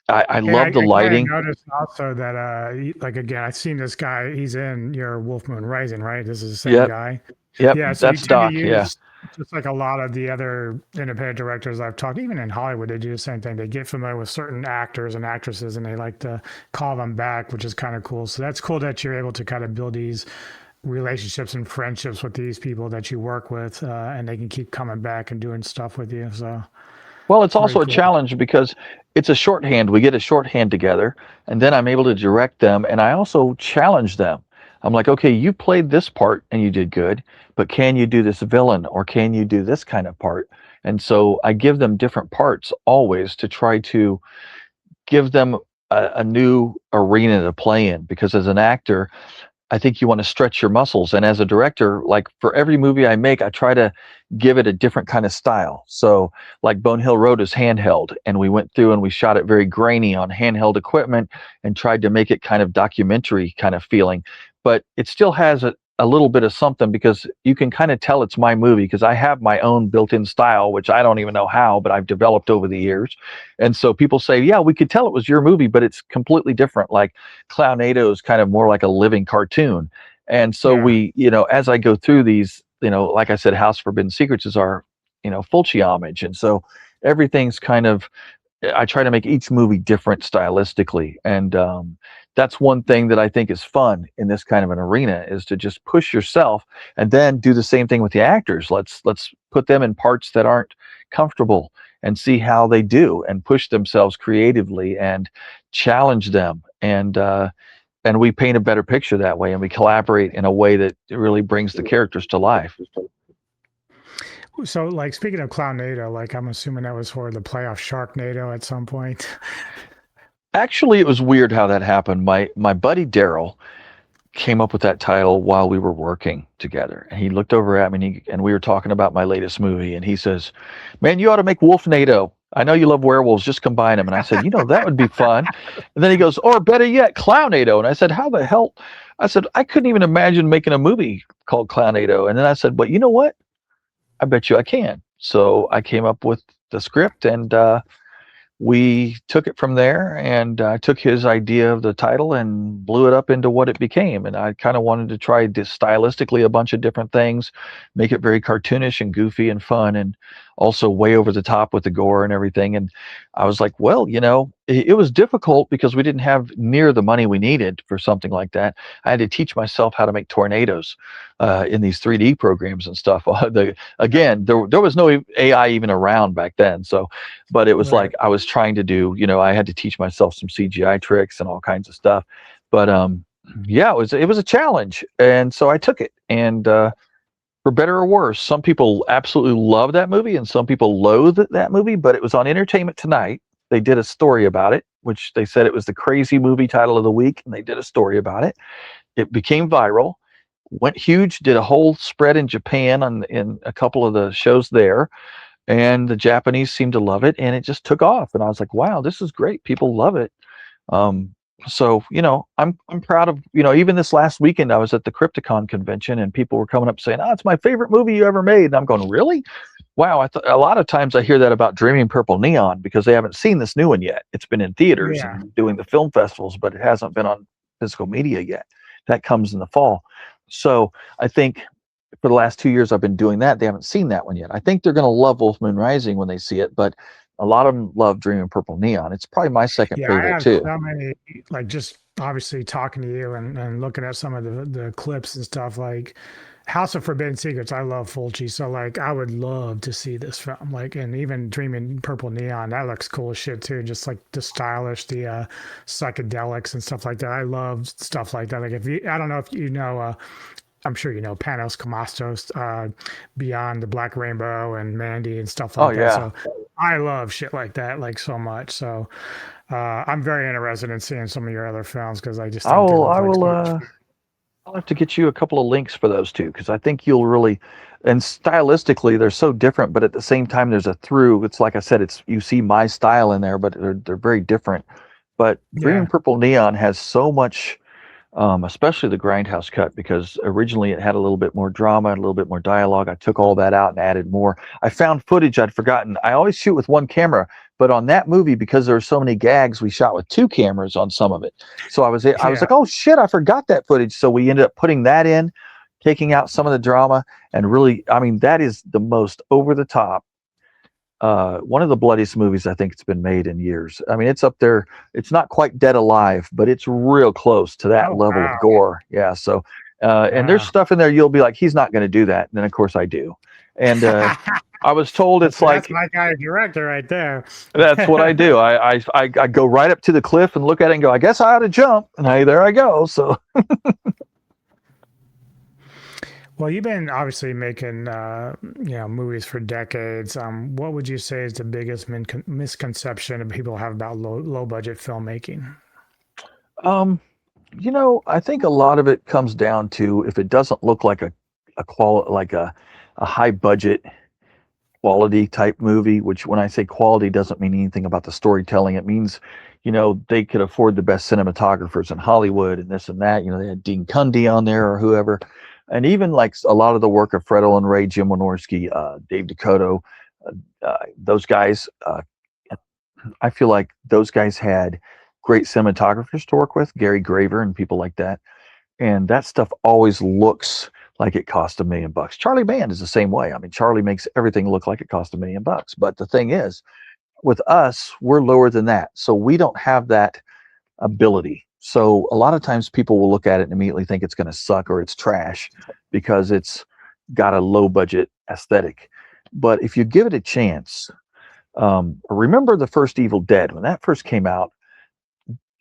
I love the lighting. I noticed also that, like, again, I've seen this guy. He's in your Wolf Moon Rising, right? This is the same guy. Yep. Yeah. So That's Doc. Yeah. Just like a lot of the other independent directors I've talked, even in Hollywood, they do the same thing. They get familiar with certain actors and actresses, and they like to call them back, which is kind of cool. So that's cool that you're able to kind of build these relationships and friendships with these people that you work with, and they can keep coming back and doing stuff with you. So. Well, it's also a challenge, because it's a shorthand. We get a shorthand together, and then I'm able to direct them, and I also challenge them. I'm like, okay, you played this part and you did good, but can you do this villain, or can you do this kind of part? And so I give them different parts always to try to give them a new arena to play in, because as an actor, I think you want to stretch your muscles. And as a director, like for every movie I make, I try to give it a different kind of style. So like Bone Hill Road is handheld, and we went through and we shot it very grainy on handheld equipment and tried to make it kind of documentary kind of feeling. But it still has a little bit of something, because you can kind of tell it's my movie, because I have my own built-in style, which I don't even know how, but I've developed over the years. And so people say, yeah, we could tell it was your movie, but it's completely different. Like Clownado is kind of more like a living cartoon. And so we, as I go through these, like I said, House of Forbidden Secrets is our, Fulci homage. And so everything's kind of, I try to make each movie different stylistically. And that's one thing that I think is fun in this kind of an arena, is to just push yourself and then do the same thing with the actors. Let's put them in parts that aren't comfortable and see how they do, and push themselves creatively and challenge them. And we paint a better picture that way, and we collaborate in a way that really brings the characters to life. So, like, speaking of Clownado, like, I'm assuming that was for the playoff Sharknado at some point. Actually, it was weird how that happened. My buddy Daryl came up with that title while we were working together, and he looked over at me, and we were talking about my latest movie, and he says, "Man, you ought to make Wolfnado. I know you love werewolves. Just combine them." And I said, that would be fun. And then he goes, "Or better yet, Clownado." And I said, "How the hell I said, I couldn't even imagine making a movie called Clownado. And then I said, but you know what? I bet you I can. So I came up with the script, and we took it from there, and I took his idea of the title and blew it up into what it became. And I kind of wanted to try this stylistically a bunch of different things, make it very cartoonish and goofy and fun, and also way over the top with the gore and everything. And I was like, well, it was difficult because we didn't have near the money we needed for something like that. I had to teach myself how to make tornadoes in these 3D programs and stuff. Again, there was no AI even around back then. So, but it was Right. like I was trying to do, I had to teach myself some CGI tricks and all kinds of stuff. But yeah, it was a challenge, and so I took it. And for better or worse, some people absolutely love that movie, and some people loathe that movie. But it was on Entertainment Tonight. They did a story about it, which they said it was the crazy movie title of the week, and they did a story about it. It became viral, went huge, did a whole spread in Japan in a couple of the shows there, and the Japanese seemed to love it, and it just took off. And I was like, wow, this is great. People love it. Um, so I'm proud of, even this last weekend I was at the Crypticon convention, and people were coming up saying, "Oh, it's my favorite movie you ever made." And I'm going, "Really? Wow." A lot of times I hear that about Dreaming Purple Neon because they haven't seen this new one yet. It's been in theaters Yeah. and doing the film festivals, but it hasn't been on physical media yet. That comes in the fall. So I think for the last 2 years I've been doing that. They haven't seen that one yet. I think they're going to love Wolf Moon Rising when they see it, but a lot of them love Dreaming Purple Neon. It's probably my second Yeah, I favorite have too. so many, like just obviously talking to you and looking at some of the clips and stuff like House of Forbidden Secrets. I love Fulci, so like I would love to see this film. Like, and even Dreaming Purple Neon, that looks cool as shit too. Just like the stylish, the psychedelics and stuff like that. I love stuff like that. Like if you, I don't know if you know, I'm sure you know Panos Cosmatos, Beyond the Black Rainbow and Mandy and stuff Oh like that. yeah. So I love shit like that, like so much. So I'm very interested in seeing some of your other films because I just I think they will look I like will so much fun. I'll have to get you a couple of links for those two, because I think you'll really, and stylistically they're so different, but at the same time there's a through. It's like I said, it's you see my style in there, but they're very different. But Dreaming Yeah, Purple Neon has so much, especially the Grindhouse cut, because originally it had a little bit more drama and a little bit more dialogue. I took all that out and added more. I found footage I'd forgotten. I always shoot with one camera, but on that movie, because there were so many gags, we shot with two cameras on some of it. So I was yeah. like, oh shit, I forgot that footage. So we ended up putting that in, taking out some of the drama, and really, I mean, that is the most over the top, one of the bloodiest movies I think it's been made in years. I mean, it's up there. It's not quite Dead Alive, but it's real close to that Oh level of wow, gore. Yeah. So, and there's wow. stuff in there you'll be like, he's not going to do that, and then of course I do. And I was told it's That's like my kind of director right there. that's what I do. I go right up to the cliff and look at it and go, I guess I ought to jump, and there I go. So Well, you've been obviously making movies for decades. What would you say is the biggest misconception that people have about low budget filmmaking? um, I think a lot of it comes down to if it doesn't look like a high budget quality type movie, which when I say quality doesn't mean anything about the storytelling. It means, they could afford the best cinematographers in Hollywood and this and that. They had Dean Cundy on there or whoever. And even like a lot of the work of Fred Olen Ray, Jim Wynorski, Dave Dakota, those guys, I feel like those guys had great cinematographers to work with, Gary Graver and people like that. And that stuff always looks like it cost $1 million. Charlie Band is the same way. I mean, Charlie makes everything look like it cost $1 million. But the thing is, with us, we're lower than that. So we don't have that ability. So a lot of times people will look at it and immediately think it's going to suck or it's trash because it's got a low budget aesthetic. But if you give it a chance, remember the first Evil Dead, when that first came out,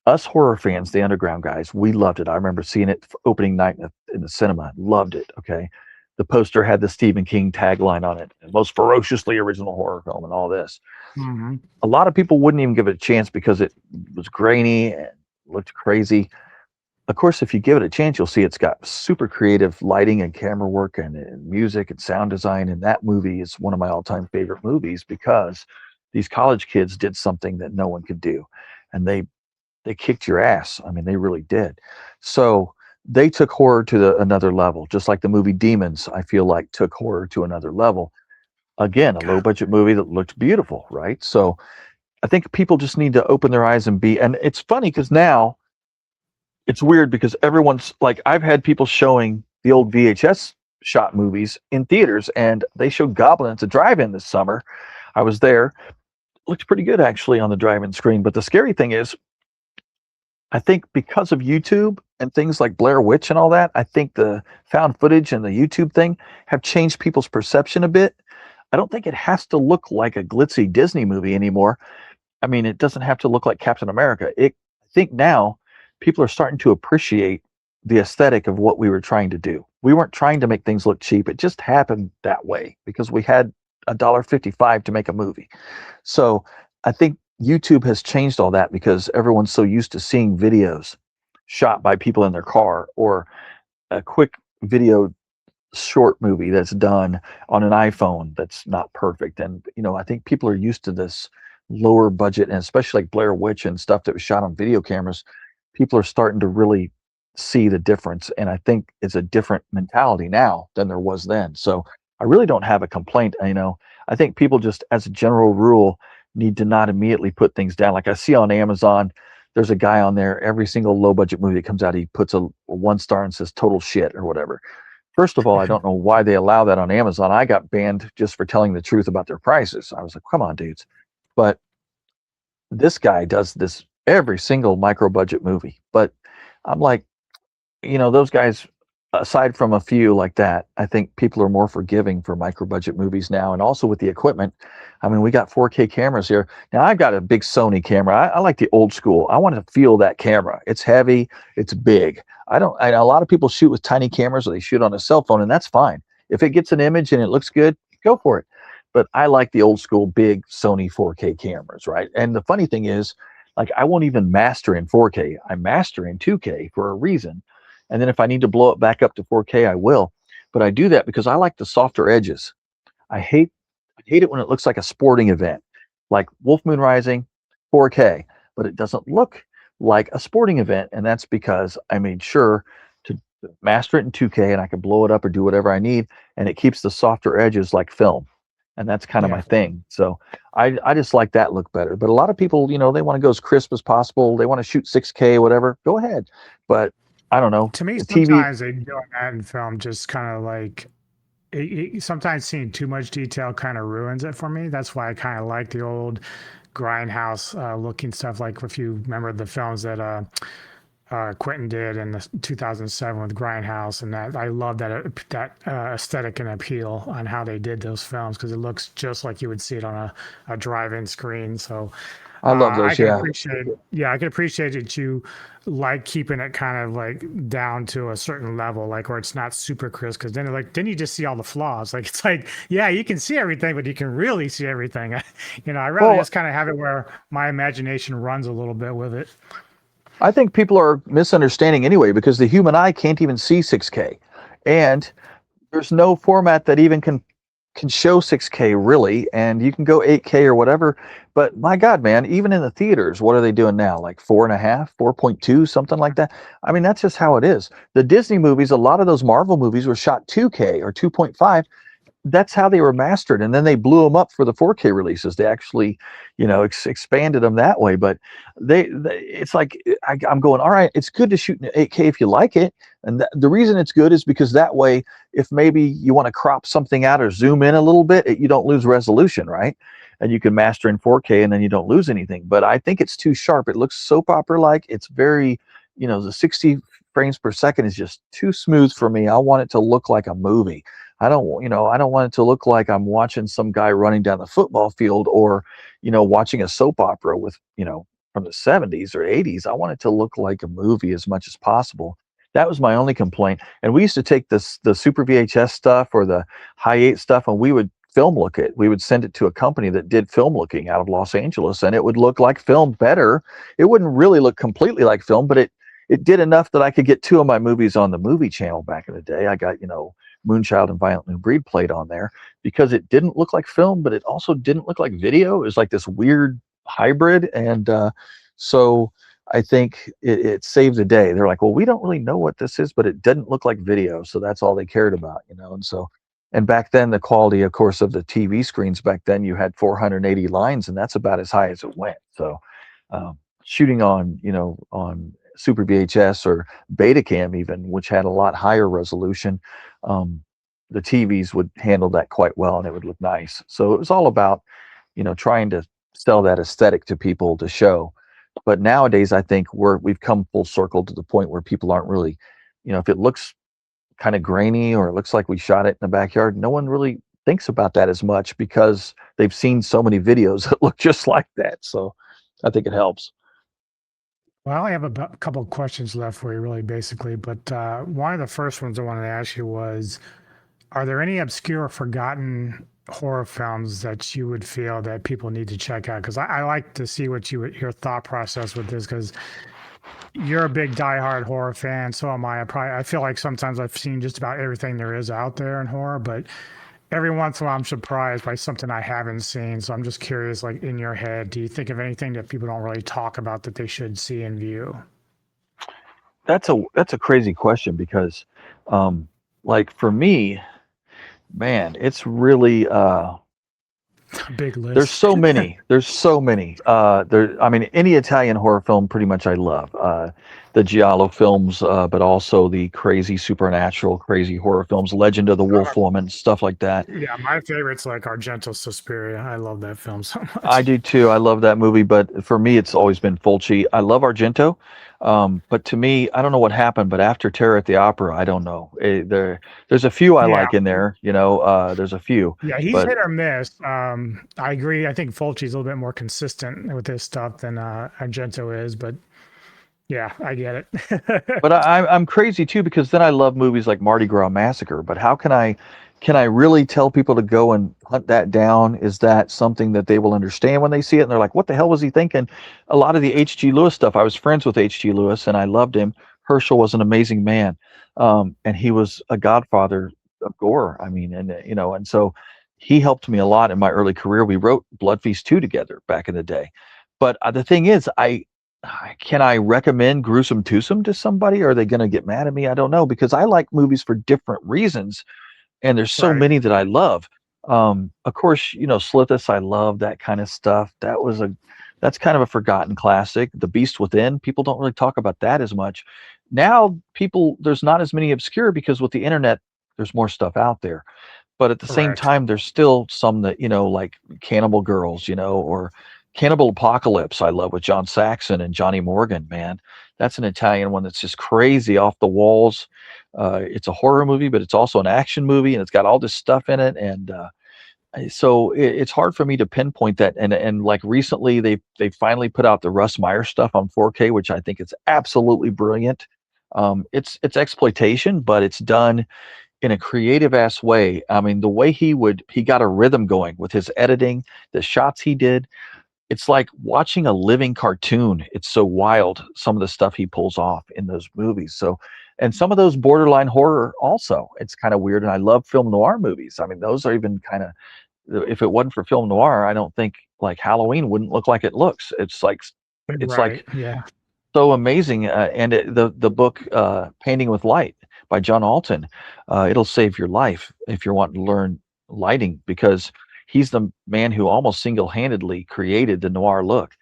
us horror fans, the underground guys, we loved it. I remember seeing it for opening night in the cinema. Loved it. Okay. The poster had the Stephen King tagline on it, most ferociously original horror film and all this. Hmm. A lot of people wouldn't even give it a chance because it was grainy and looked crazy. Of course, if you give it a chance, you'll see it's got super creative lighting and camera work and music and sound design. And that movie is one of my all-time favorite movies because these college kids did something that no one could do. And they kicked your ass. I mean, they really did. So they took horror to another level, just like the movie Demons, I feel like took horror to another level. Again, a low budget movie that looked beautiful, right? So I think people just need to open their eyes and and it's funny because now it's weird because everyone's like, I've had people showing the old VHS shot movies in theaters, and they showed Goblin at the drive-in this summer. I was there. It looked pretty good actually on the drive-in screen. But the scary thing is, I think because of YouTube and things like Blair Witch and all that, I think the found footage and the YouTube thing have changed people's perception a bit. I don't think it has to look like a glitzy Disney movie anymore. I mean, it doesn't have to look like Captain America. I think now people are starting to appreciate the aesthetic of what we were trying to do. We weren't trying to make things look cheap. It just happened that way because we had $1.55 to make a movie. So I think YouTube has changed all that because everyone's so used to seeing videos shot by people in their car, or a quick video short movie that's done on an iPhone that's not perfect. And, I think people are used to this lower budget, and especially like Blair Witch and stuff that was shot on video cameras. People are starting to really see the difference. And I think it's a different mentality now than there was then. So I really don't have a complaint. I think people just, as a general rule, need to not immediately put things down. Like I see on Amazon, there's a guy on there, every single low budget movie that comes out, he puts a 1 star and says total shit or whatever. First of all, I don't know why they allow that on Amazon. I got banned just for telling the truth about their prices. I was like, come on, dudes. But this guy does this every single micro budget movie. But I'm like, those guys, aside from a few like that, I think people are more forgiving for micro budget movies now. And also with the equipment, I mean, we got 4K cameras here. Now I've got a big Sony camera. I like the old school. I want to feel that camera. It's heavy. It's big. I know a lot of people shoot with tiny cameras, or they shoot on a cell phone, and that's fine. If it gets an image and it looks good, go for it. But I like the old school big Sony 4K cameras, right? And the funny thing is, like, I won't even master in 4K. I master in 2K for a reason. And then if I need to blow it back up to 4K, I will. But I do that because I like the softer edges. I hate it when it looks like a sporting event, like Wolf Moon Rising, 4K, but it doesn't look like a sporting event. And that's because I made sure to master it in 2K, and I can blow it up or do whatever I need. And it keeps the softer edges like film. And that's kind of my thing. So I just like that look better. But a lot of people, they want to go as crisp as possible. They want to shoot 6K, whatever. Go ahead. But I don't know. To me, The sometimes they doing that in film just kind of like sometimes seeing too much detail kind of ruins it for me. That's why I kind of like the old grindhouse looking stuff. Like if you remember the films that Quentin did in the 2007 with Grindhouse, and that I love that aesthetic and appeal on how they did those films, because it looks just like you would see it on a drive-in screen. So I love I those. can Yeah. appreciate, I can appreciate that you like keeping it kind of like down to a certain level, like where it's not super crisp, because then you just see all the flaws. Like it's like, yeah, you can see everything, but you can really see everything. I'd rather Well, just kind of have it where my imagination runs a little bit with it. I think people are misunderstanding anyway, because the human eye can't even see 6K, and there's no format that even can show 6K really, and you can go 8K or whatever. But my God, man, even in the theaters, what are they doing now? Like 4.5, 4.2, something like that. I mean, that's just how it is. The Disney movies, a lot of those Marvel movies were shot 2K or 2.5. That's how they were mastered, and then they blew them up for the 4K releases. They actually, expanded them that way. But it's like I'm going, all right, it's good to shoot in 8K if you like it, and the reason it's good is because that way, if maybe you want to crop something out or zoom in a little bit, you don't lose resolution, right? And you can master in 4K, and then you don't lose anything. But I think it's too sharp. It looks soap opera like. It's very, the 60 frames per second is just too smooth for me. I want it to look like a movie. I don't want it to look like I'm watching some guy running down the football field, or, watching a soap opera with, from the 70s or 80s. I want it to look like a movie as much as possible. That was my only complaint. And we used to take the Super VHS stuff or the High 8 stuff, and we would film look it. We would send it to a company that did film looking out of Los Angeles, and it would look like film better. It wouldn't really look completely like film, but it did enough that I could get 2 of my movies on the movie channel back in the day. I got, Moonchild and Violent New Breed played on there, because it didn't look like film, but it also didn't look like video. It was like this weird hybrid. And so I think it saved the day. They're like, well, we don't really know what this is, but it didn't look like video, so that's all they cared about, And so, and back then, the quality, of course, of the TV screens back then, you had 480 lines, and that's about as high as it went. So, shooting on, on Super VHS or Betacam even, which had a lot higher resolution, the TVs would handle that quite well, and it would look nice. So it was all about, trying to sell that aesthetic to people to show. But nowadays, I think we've come full circle to the point where people aren't really, if it looks kind of grainy or it looks like we shot it in the backyard, no one really thinks about that as much because they've seen so many videos that look just like that. So I think it helps. Well, I have a couple of questions left for you, really, basically. But one of the first ones I wanted to ask you was, are there any obscure or forgotten horror films that you would feel that people need to check out? Because I like to see what your thought process with this, because you're a big diehard horror fan. So am I. I feel like sometimes I've seen just about everything there is out there in horror, but every once in a while I'm surprised by something I haven't seen. So I'm just curious, like in your head, do you think of anything that people don't really talk about that they should see and view? That's a crazy question because, like for me, man, it's really Big list. there's so many. There's so many. I mean, any Italian horror film, pretty much, I love. The giallo films, but also the crazy supernatural, crazy horror films, Legend of the Wolf Woman, stuff like that. Yeah, my favorite's like Argento Suspiria. I love that film so I much. do too. I love that movie, but for me, it's always been Fulci. I love Argento, but to me, I don't know what happened. But after Terror at the Opera, I don't know. There's a few I Yeah, like in there. There's a few, yeah, he's but hit or miss. I agree. I think Fulci's a little bit more consistent with his stuff than Argento is, but yeah, I get it. But I'm crazy too because then I love movies like Mardi Gras Massacre. But how can I really tell people to go and hunt that down? Is that something that they will understand when they see it? And they're like, "What the hell was he thinking?" A lot of the H.G. Lewis stuff. I was friends with H.G. Lewis, and I loved him. Herschel was an amazing man, and he was a godfather of gore. I mean, and so he helped me a lot in my early career. We wrote Blood Feast 2 together back in the day. But the thing is, can I recommend Gruesome Twosome to somebody? Are they going to get mad at me? I don't know because I like movies for different reasons, and there's so Right. many that I love. Of course, Slithis. I love that kind of stuff. That's kind of a forgotten classic. The Beast Within. People don't really talk about that as much. Now, there's not as many obscure because with the internet, there's more stuff out there. But at the same Correct. time, there's still some that, like Cannibal Girls, or Cannibal Apocalypse, I love with John Saxon and Johnny Morgan, man. That's an Italian one that's just crazy off the walls. It's a horror movie, but it's also an action movie, and it's got all this stuff in it. And so it's hard for me to pinpoint that. And like recently, they finally put out the Russ Meyer stuff on 4K, which I think is absolutely brilliant. It's exploitation, but it's done in a creative ass way. I mean, the way he got a rhythm going with his editing, the shots he did. It's like watching a living cartoon. It's so wild, some of the stuff he pulls off in those movies. So, and some of those borderline horror also. It's kind of weird. And I love film noir movies. I mean, those are even kind of, if it wasn't for film noir, I don't think like Halloween wouldn't look like it looks. It's Right. like Yeah. so amazing. The book Painting with Light by John Alton, it'll save your life if you're wanting to learn lighting because he's the man who almost single-handedly created the noir look,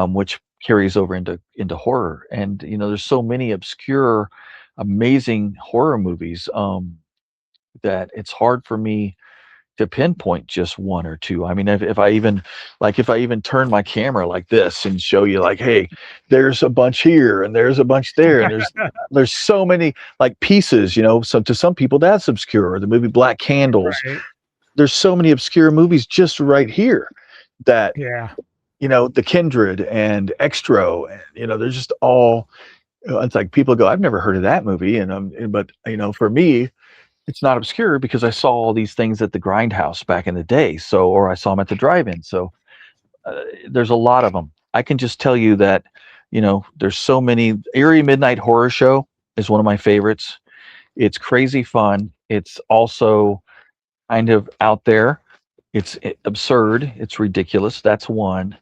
which carries over into horror. And there's so many obscure, amazing horror movies that it's hard for me to pinpoint just one or two. I mean, if I even turn my camera like this and show you like, hey, there's a bunch here and there's a bunch there, and there's so many like pieces, so to some people that's obscure. Or the movie Black Candles. Right. There's so many obscure movies just right here that, Yeah. The Kindred and Extro, and they're just all, it's like people go, I've never heard of that movie. But for me, it's not obscure because I saw all these things at the Grindhouse back in the day. So, or I saw them at the drive-in. So there's a lot of them. I can just tell you that, there's so many. Eerie Midnight Horror Show is one of my favorites. It's crazy fun. It's also kind of out there. It's absurd. It's ridiculous. That's one.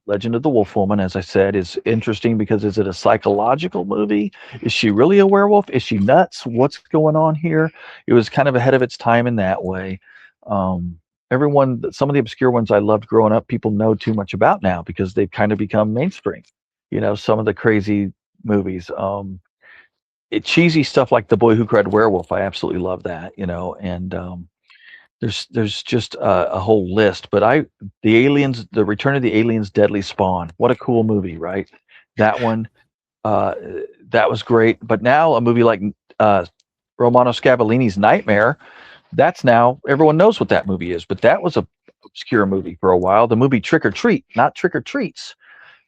Legend of the Wolf Woman, as I said, is interesting because is it a psychological movie? Is she really a werewolf? Is she nuts? What's going on here? It was kind of ahead of its time in that way. Um, some of the obscure ones I loved growing up, people know too much about now because they've kind of become mainstream. Some of the crazy movies. Cheesy stuff like The Boy Who Cried Werewolf. I absolutely love that. And there's just a whole list, but the Return of the Aliens, Deadly Spawn. What a cool movie, right? That one, uh, that was great. But now a movie like Romano Scavolini's Nightmare, that's now everyone knows what that movie is. But that was a obscure movie for a while. The movie Trick or Treat, not Trick or Treats,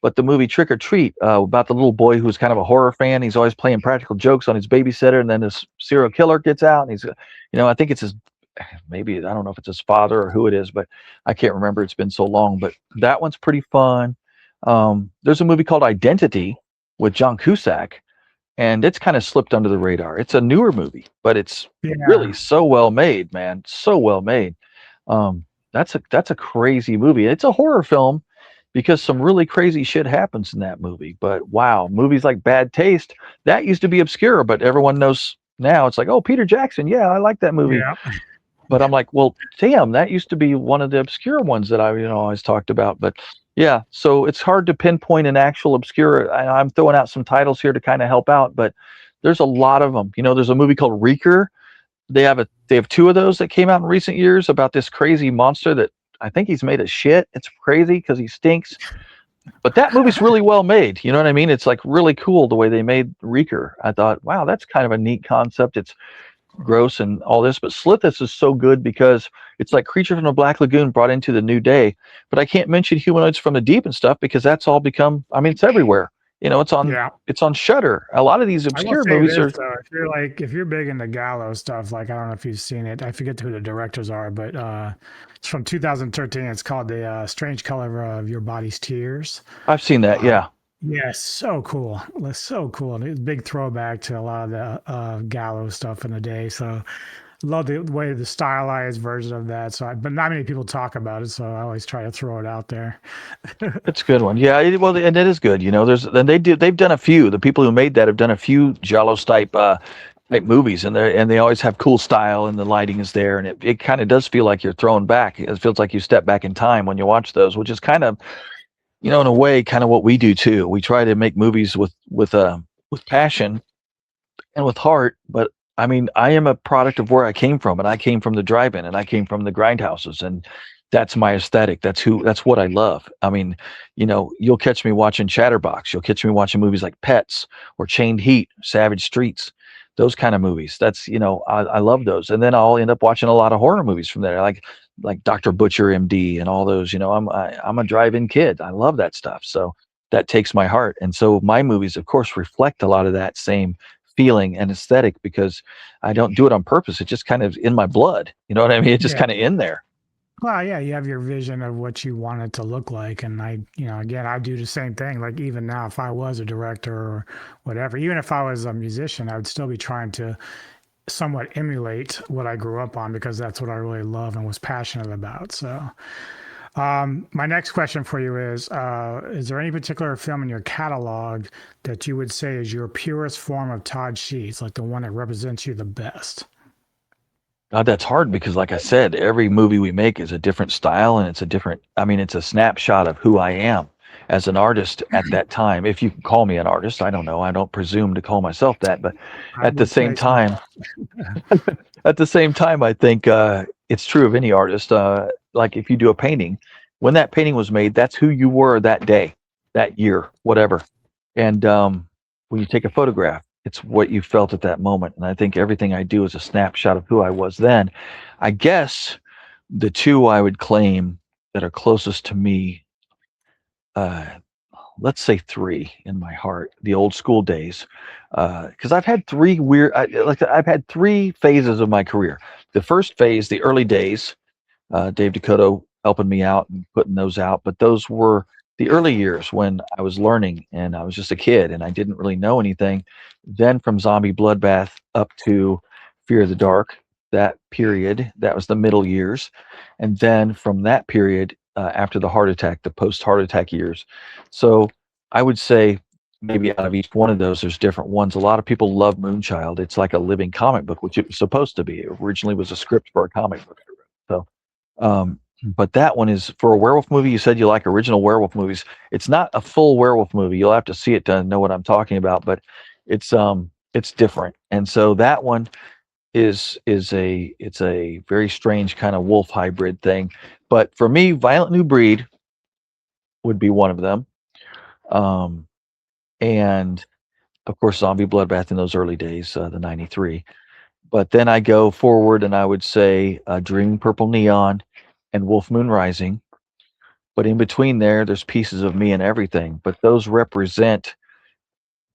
but the movie Trick or Treat, about the little boy who's kind of a horror fan. He's always playing practical jokes on his babysitter, and then this serial killer gets out, and I think it's his, maybe, I don't know if it's his father or who it is, but I can't remember. It's been so long, but that one's pretty fun. There's a movie called Identity with John Cusack, and it's kind of slipped under the radar. It's a newer movie, but it's really so well made, man. So well made. That's a crazy movie. It's a horror film because some really crazy shit happens in that movie. But wow, movies like Bad Taste, that used to be obscure, but everyone knows now. It's like, oh, Peter Jackson, yeah, I like that movie. Yeah. But I'm like, well, damn, that used to be one of the obscure ones that I, always talked about. But yeah, so it's hard to pinpoint an actual obscure. I'm throwing out some titles here to kind of help out, but there's a lot of them. There's a movie called Reeker. They have two of those that came out in recent years about this crazy monster that I think he's made of shit. It's crazy because he stinks. But that movie's really well made. You know what I mean? It's like really cool the way they made Reeker. I thought, wow, that's kind of a neat concept. It's gross and all this, but Slithis is so good because it's like Creature from the Black Lagoon brought into the new day. But I can't mention Humanoids from the Deep and stuff because that's all become, it's everywhere. It's on Shudder. A lot of these obscure movies are. If you're big into Gallo stuff, like I don't know if you've seen it. I forget who the directors are, but it's from 2013. It's called The Strange Color of Your Body's Tears. I've seen that. Yeah. Yes, so cool. It's so cool. And it's a big throwback to a lot of the Gallo stuff in the day. So love the way the stylized version of that. But not many people talk about it, so I always try to throw it out there. It's a good one. Yeah, and it is good. They've done a few. The people who made that have done a few Giallos type movies, and they always have cool style, and the lighting is there, and it kind of does feel like you're thrown back. It feels like you step back in time when you watch those, which is kind of, in a way, kind of what we do too. We try to make movies with passion and with heart, but I am a product of where I came from, and I came from the drive-in, and I came from the grindhouses, and that's my aesthetic. That's what I love. You'll catch me watching Chatterbox. You'll catch me watching movies like Pets or Chained Heat, Savage Streets, those kind of movies. That's, I love those. And then I'll end up watching a lot of horror movies from there, like Dr. Butcher, MD, and all those. I'm a drive-in kid. I love that stuff. So that takes my heart. And so my movies, of course, reflect a lot of that same feeling and aesthetic because I don't do it on purpose. It's just kind of in my blood. You know what I mean? It's just kind of in there. Well, yeah, you have your vision of what you want it to look like. And again, I do the same thing. Like even now, if I was a director or whatever, even if I was a musician, I would still be trying to somewhat emulate what I grew up on because that's what I really love and was passionate about. So my next question for you is there any particular film in your catalog that you would say is your purest form of Todd Sheets, like the one that represents you the best? That's hard because, like I said, every movie we make is a different style, and it's a snapshot of who I am as an artist at that time. If you can call me an artist, I don't know. I don't presume to call myself that, but at the same time, I think it's true of any artist. Like if you do a painting, when that painting was made, that's who you were that day, that year, whatever. And when you take a photograph, it's what you felt at that moment. And I think everything I do is a snapshot of who I was then. I guess the two I would claim that are closest to me, let's say three in my heart, the old school days. Because I've had I've had three phases of my career. The first phase, the early days, Dave Dakota helping me out and putting those out. But those were the early years when I was learning and I was just a kid and I didn't really know anything. Then from Zombie Bloodbath up to Fear of the Dark, that period. That was the middle years. And then from that period, after the heart attack, the post heart attack years. So I would say maybe out of each one of those, there's different ones. A lot of people love Moonchild. It's like a living comic book, which it was supposed to be. It originally was a script for a comic book. So, but that one is for a werewolf movie. You said you like original werewolf movies. It's not a full werewolf movie. You'll have to see it to know what I'm talking about, but it's different. And so that one it's a very strange kind of wolf hybrid thing. But for me, Violent New Breed would be one of them. And of course, Zombie Bloodbath in those early days, the 93. But then I go forward and I would say Dreaming Purple Neon and Wolf Moon Rising. But in between there's pieces of me and everything. But those represent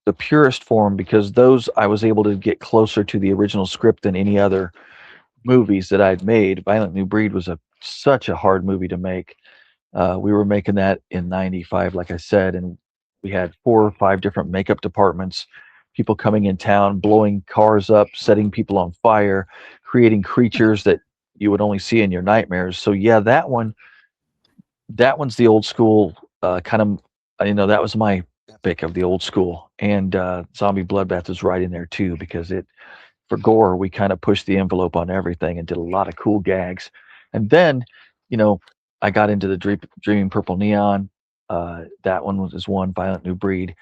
the purest form because those I was able to get closer to the original script than any other movies that I'd made. Violent New Breed was such a hard movie to make. We were making that in 95, like I said, and we had 4 or 5 different makeup departments, people coming in town, blowing cars up, setting people on fire, creating creatures that you would only see in your nightmares. So yeah, that one's the old school kind of, that was my epic of the old school. And Zombie Bloodbath is right in there too, because for gore, we kind of pushed the envelope on everything and did a lot of cool gags. And then, I got into the Dreaming Purple Neon. That one was one. Violent New Breed.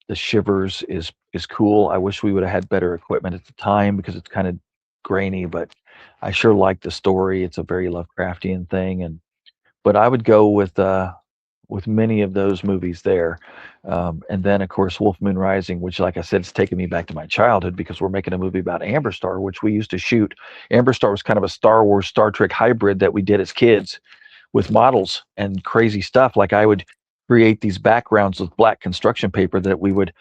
The Shivers is cool. I wish we would have had better equipment at the time because it's kind of grainy, but I sure like the story. It's a very Lovecraftian thing, but I would go with many of those movies there. And then, of course, Wolf Moon Rising, which, like I said, it's taken me back to my childhood because we're making a movie about Amber Star, which we used to shoot. Amber Star was kind of a Star Wars, Star Trek hybrid that we did as kids with models and crazy stuff. Like I would create these backgrounds with black construction paper that we would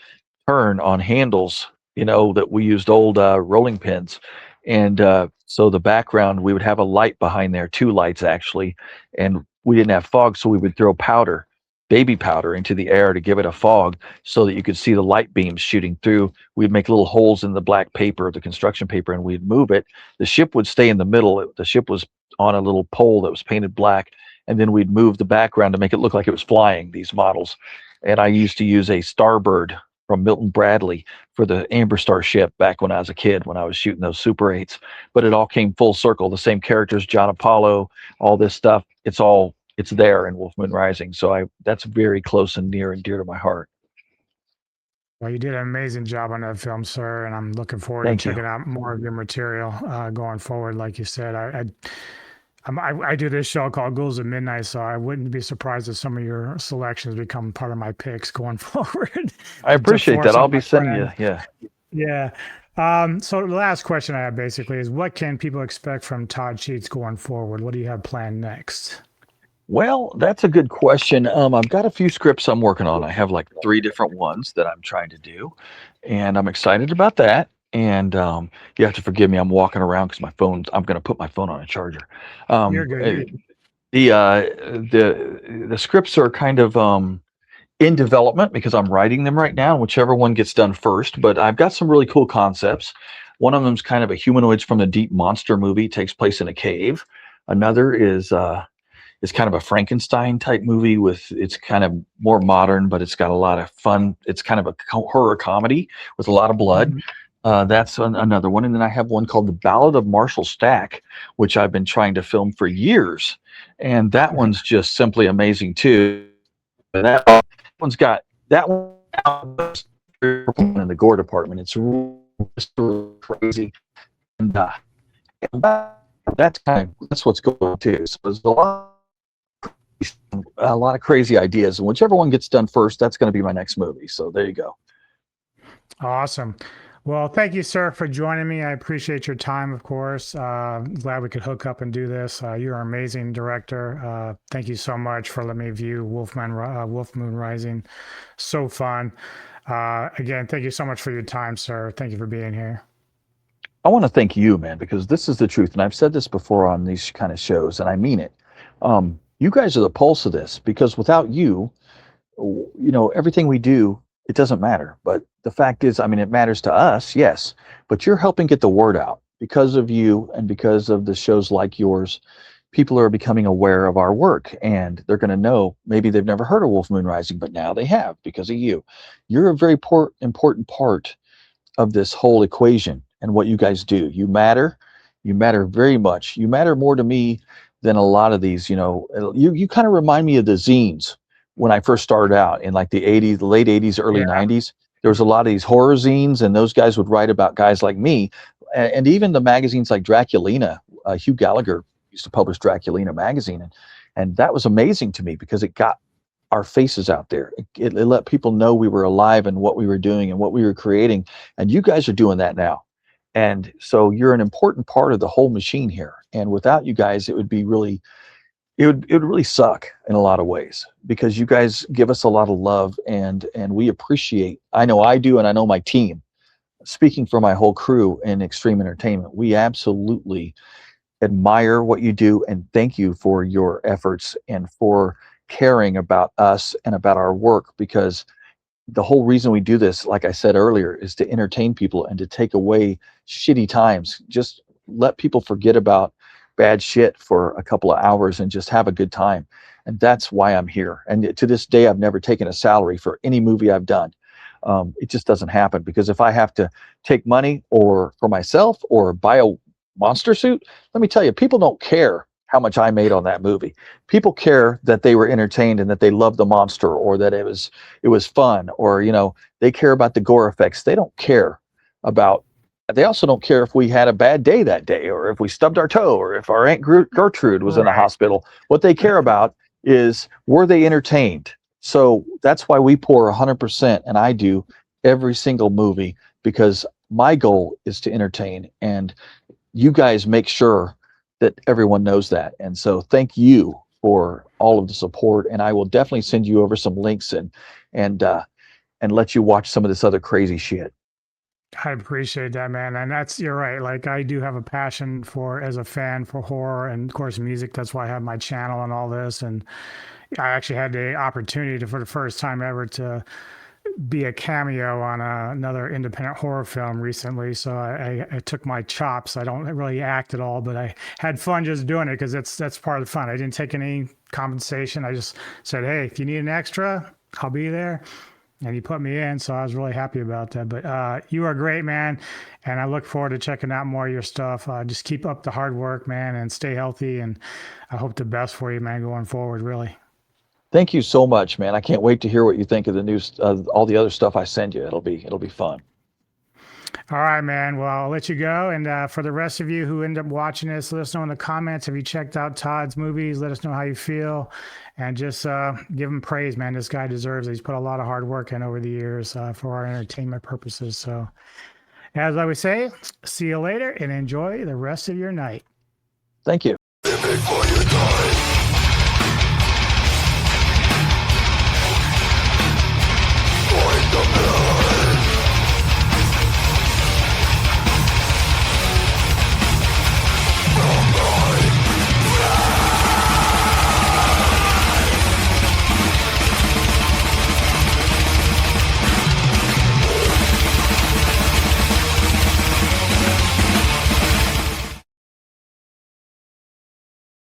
turn on handles, that we used old rolling pins. And so the background, we would have a light behind there, 2 lights actually. And we didn't have fog, so we would throw baby powder into the air to give it a fog so that you could see the light beams shooting through. We'd make little holes in the black paper, the construction paper, and we'd move it. The ship would stay in the middle. The ship was on a little pole that was painted black, and then we'd move the background to make it look like it was flying, these models. And I used to use a Starbird from Milton Bradley for the Amber Star ship back when I was a kid, when I was shooting those Super 8s. But it all came full circle. The same characters, John Apollo, all this stuff. It's there in Wolf Moon Rising. So that's very close and near and dear to my heart. Well, you did an amazing job on that film, sir, and I'm looking forward Thank to you. checking out more of your material going forward. Like you said, I do this show called Ghouls at Midnight, so I wouldn't be surprised if some of your selections become part of my picks going forward. I appreciate that. I'll be sending you. Yeah. Yeah. So the last question I have basically is, what can people expect from Todd Sheets going forward? What do you have planned next? Well, that's a good question. I've got a few scripts I'm working on. I have like 3 different ones that I'm trying to do, and I'm excited about that. And you have to forgive me. I'm walking around because I'm going to put my phone on a charger. You're good. The scripts are kind of in development because I'm writing them right now, whichever one gets done first. But I've got some really cool concepts. One of them is kind of a Humanoids from the Deep monster movie, takes place in a cave. Another is kind of a Frankenstein type movie it's kind of more modern, but it's got a lot of fun. It's kind of a horror comedy with a lot of blood. That's another one. And then I have one called The Ballad of Marshall Stack, which I've been trying to film for years. And that one's just simply amazing too. And that one's got that one in the gore department. It's really crazy. And that's what's going on too. So there's a lot of crazy ideas, and whichever one gets done first, that's going to be my next movie. So there you go. Awesome. Well, thank you, sir, for joining me. I appreciate your time, of course. Glad we could hook up and do this. You're an amazing director. Thank you so much for letting me view Wolf Moon Rising. So fun. Again, thank you so much for your time, sir. Thank you for being here. I want to thank you, man, because this is the truth. And I've said this before on these kind of shows, and I mean it. You guys are the pulse of this, because without you, everything we do, it doesn't matter. But the fact is, it matters to us, yes, but you're helping get the word out. because of you and because of the shows like yours, people are becoming aware of our work, and they're going to know. Maybe they've never heard of Wolf Moon Rising, but now they have because of you. You're a very important part of this whole equation and what you guys do. You matter. You matter very much. You matter more to me than a lot of these. You kind of remind me of the zines when I first started out in like the 80s, the late 80s, early Yeah. 90s. There was a lot of these horror zines, and those guys would write about guys like me. And even the magazines like Draculina, Hugh Gallagher used to publish Draculina magazine. And that was amazing to me because it got our faces out there. It let people know we were alive and what we were doing and what we were creating. And you guys are doing that now. And so you're an important part of the whole machine here. And without you guys, it would really suck in a lot of ways, because you guys give us a lot of love, and we appreciate. I know I do, and I know my team. Speaking for my whole crew in Extreme Entertainment, we absolutely admire what you do, and thank you for your efforts and for caring about us and about our work, because the whole reason we do this, like I said earlier, is to entertain people and to take away shitty times. Just let people forget about bad shit for a couple of hours and just have a good time. And that's why I'm here. And to this day, I've never taken a salary for any movie I've done. It just doesn't happen, because if I have to take money or for myself or buy a monster suit, let me tell you, people don't care how much I made on that movie. People care that they were entertained and that they loved the monster, or that it was fun, or they care about the gore effects. They don't care about. They also don't care if we had a bad day that day, or if we stubbed our toe, or if our Aunt Gertrude was in the hospital. What they care about is, were they entertained? So that's why we pour 100%, and I do, every single movie, because my goal is to entertain, and you guys make sure that everyone knows that. And so thank you for all of the support, and I will definitely send you over some links and let you watch some of this other crazy shit. I appreciate that, man. And you're right. Like, I do have a passion as a fan for horror and, of course, music. That's why I have my channel and all this. And I actually had the opportunity for the first time ever, to be a cameo on another independent horror film recently. So I took my chops. I don't really act at all, but I had fun just doing it, because that's part of the fun. I didn't take any compensation. I just said, hey, if you need an extra, I'll be there. And you put me in, so I was really happy about that. But you are great, man, and I look forward to checking out more of your stuff. Just keep up the hard work, man, and stay healthy, and I hope the best for you, man, going forward, really. Thank you so much, man. I can't wait to hear what you think of the news, all the other stuff I send you. It'll be fun. All right, man. Well, I'll let you go. And for the rest of you who end up watching this, let us know in the comments. Have you checked out Todd's movies? Let us know how you feel. And just give him praise, man. This guy deserves it. He's put a lot of hard work in over the years for our entertainment purposes. So, as I would say, see you later and enjoy the rest of your night. Thank you. Before you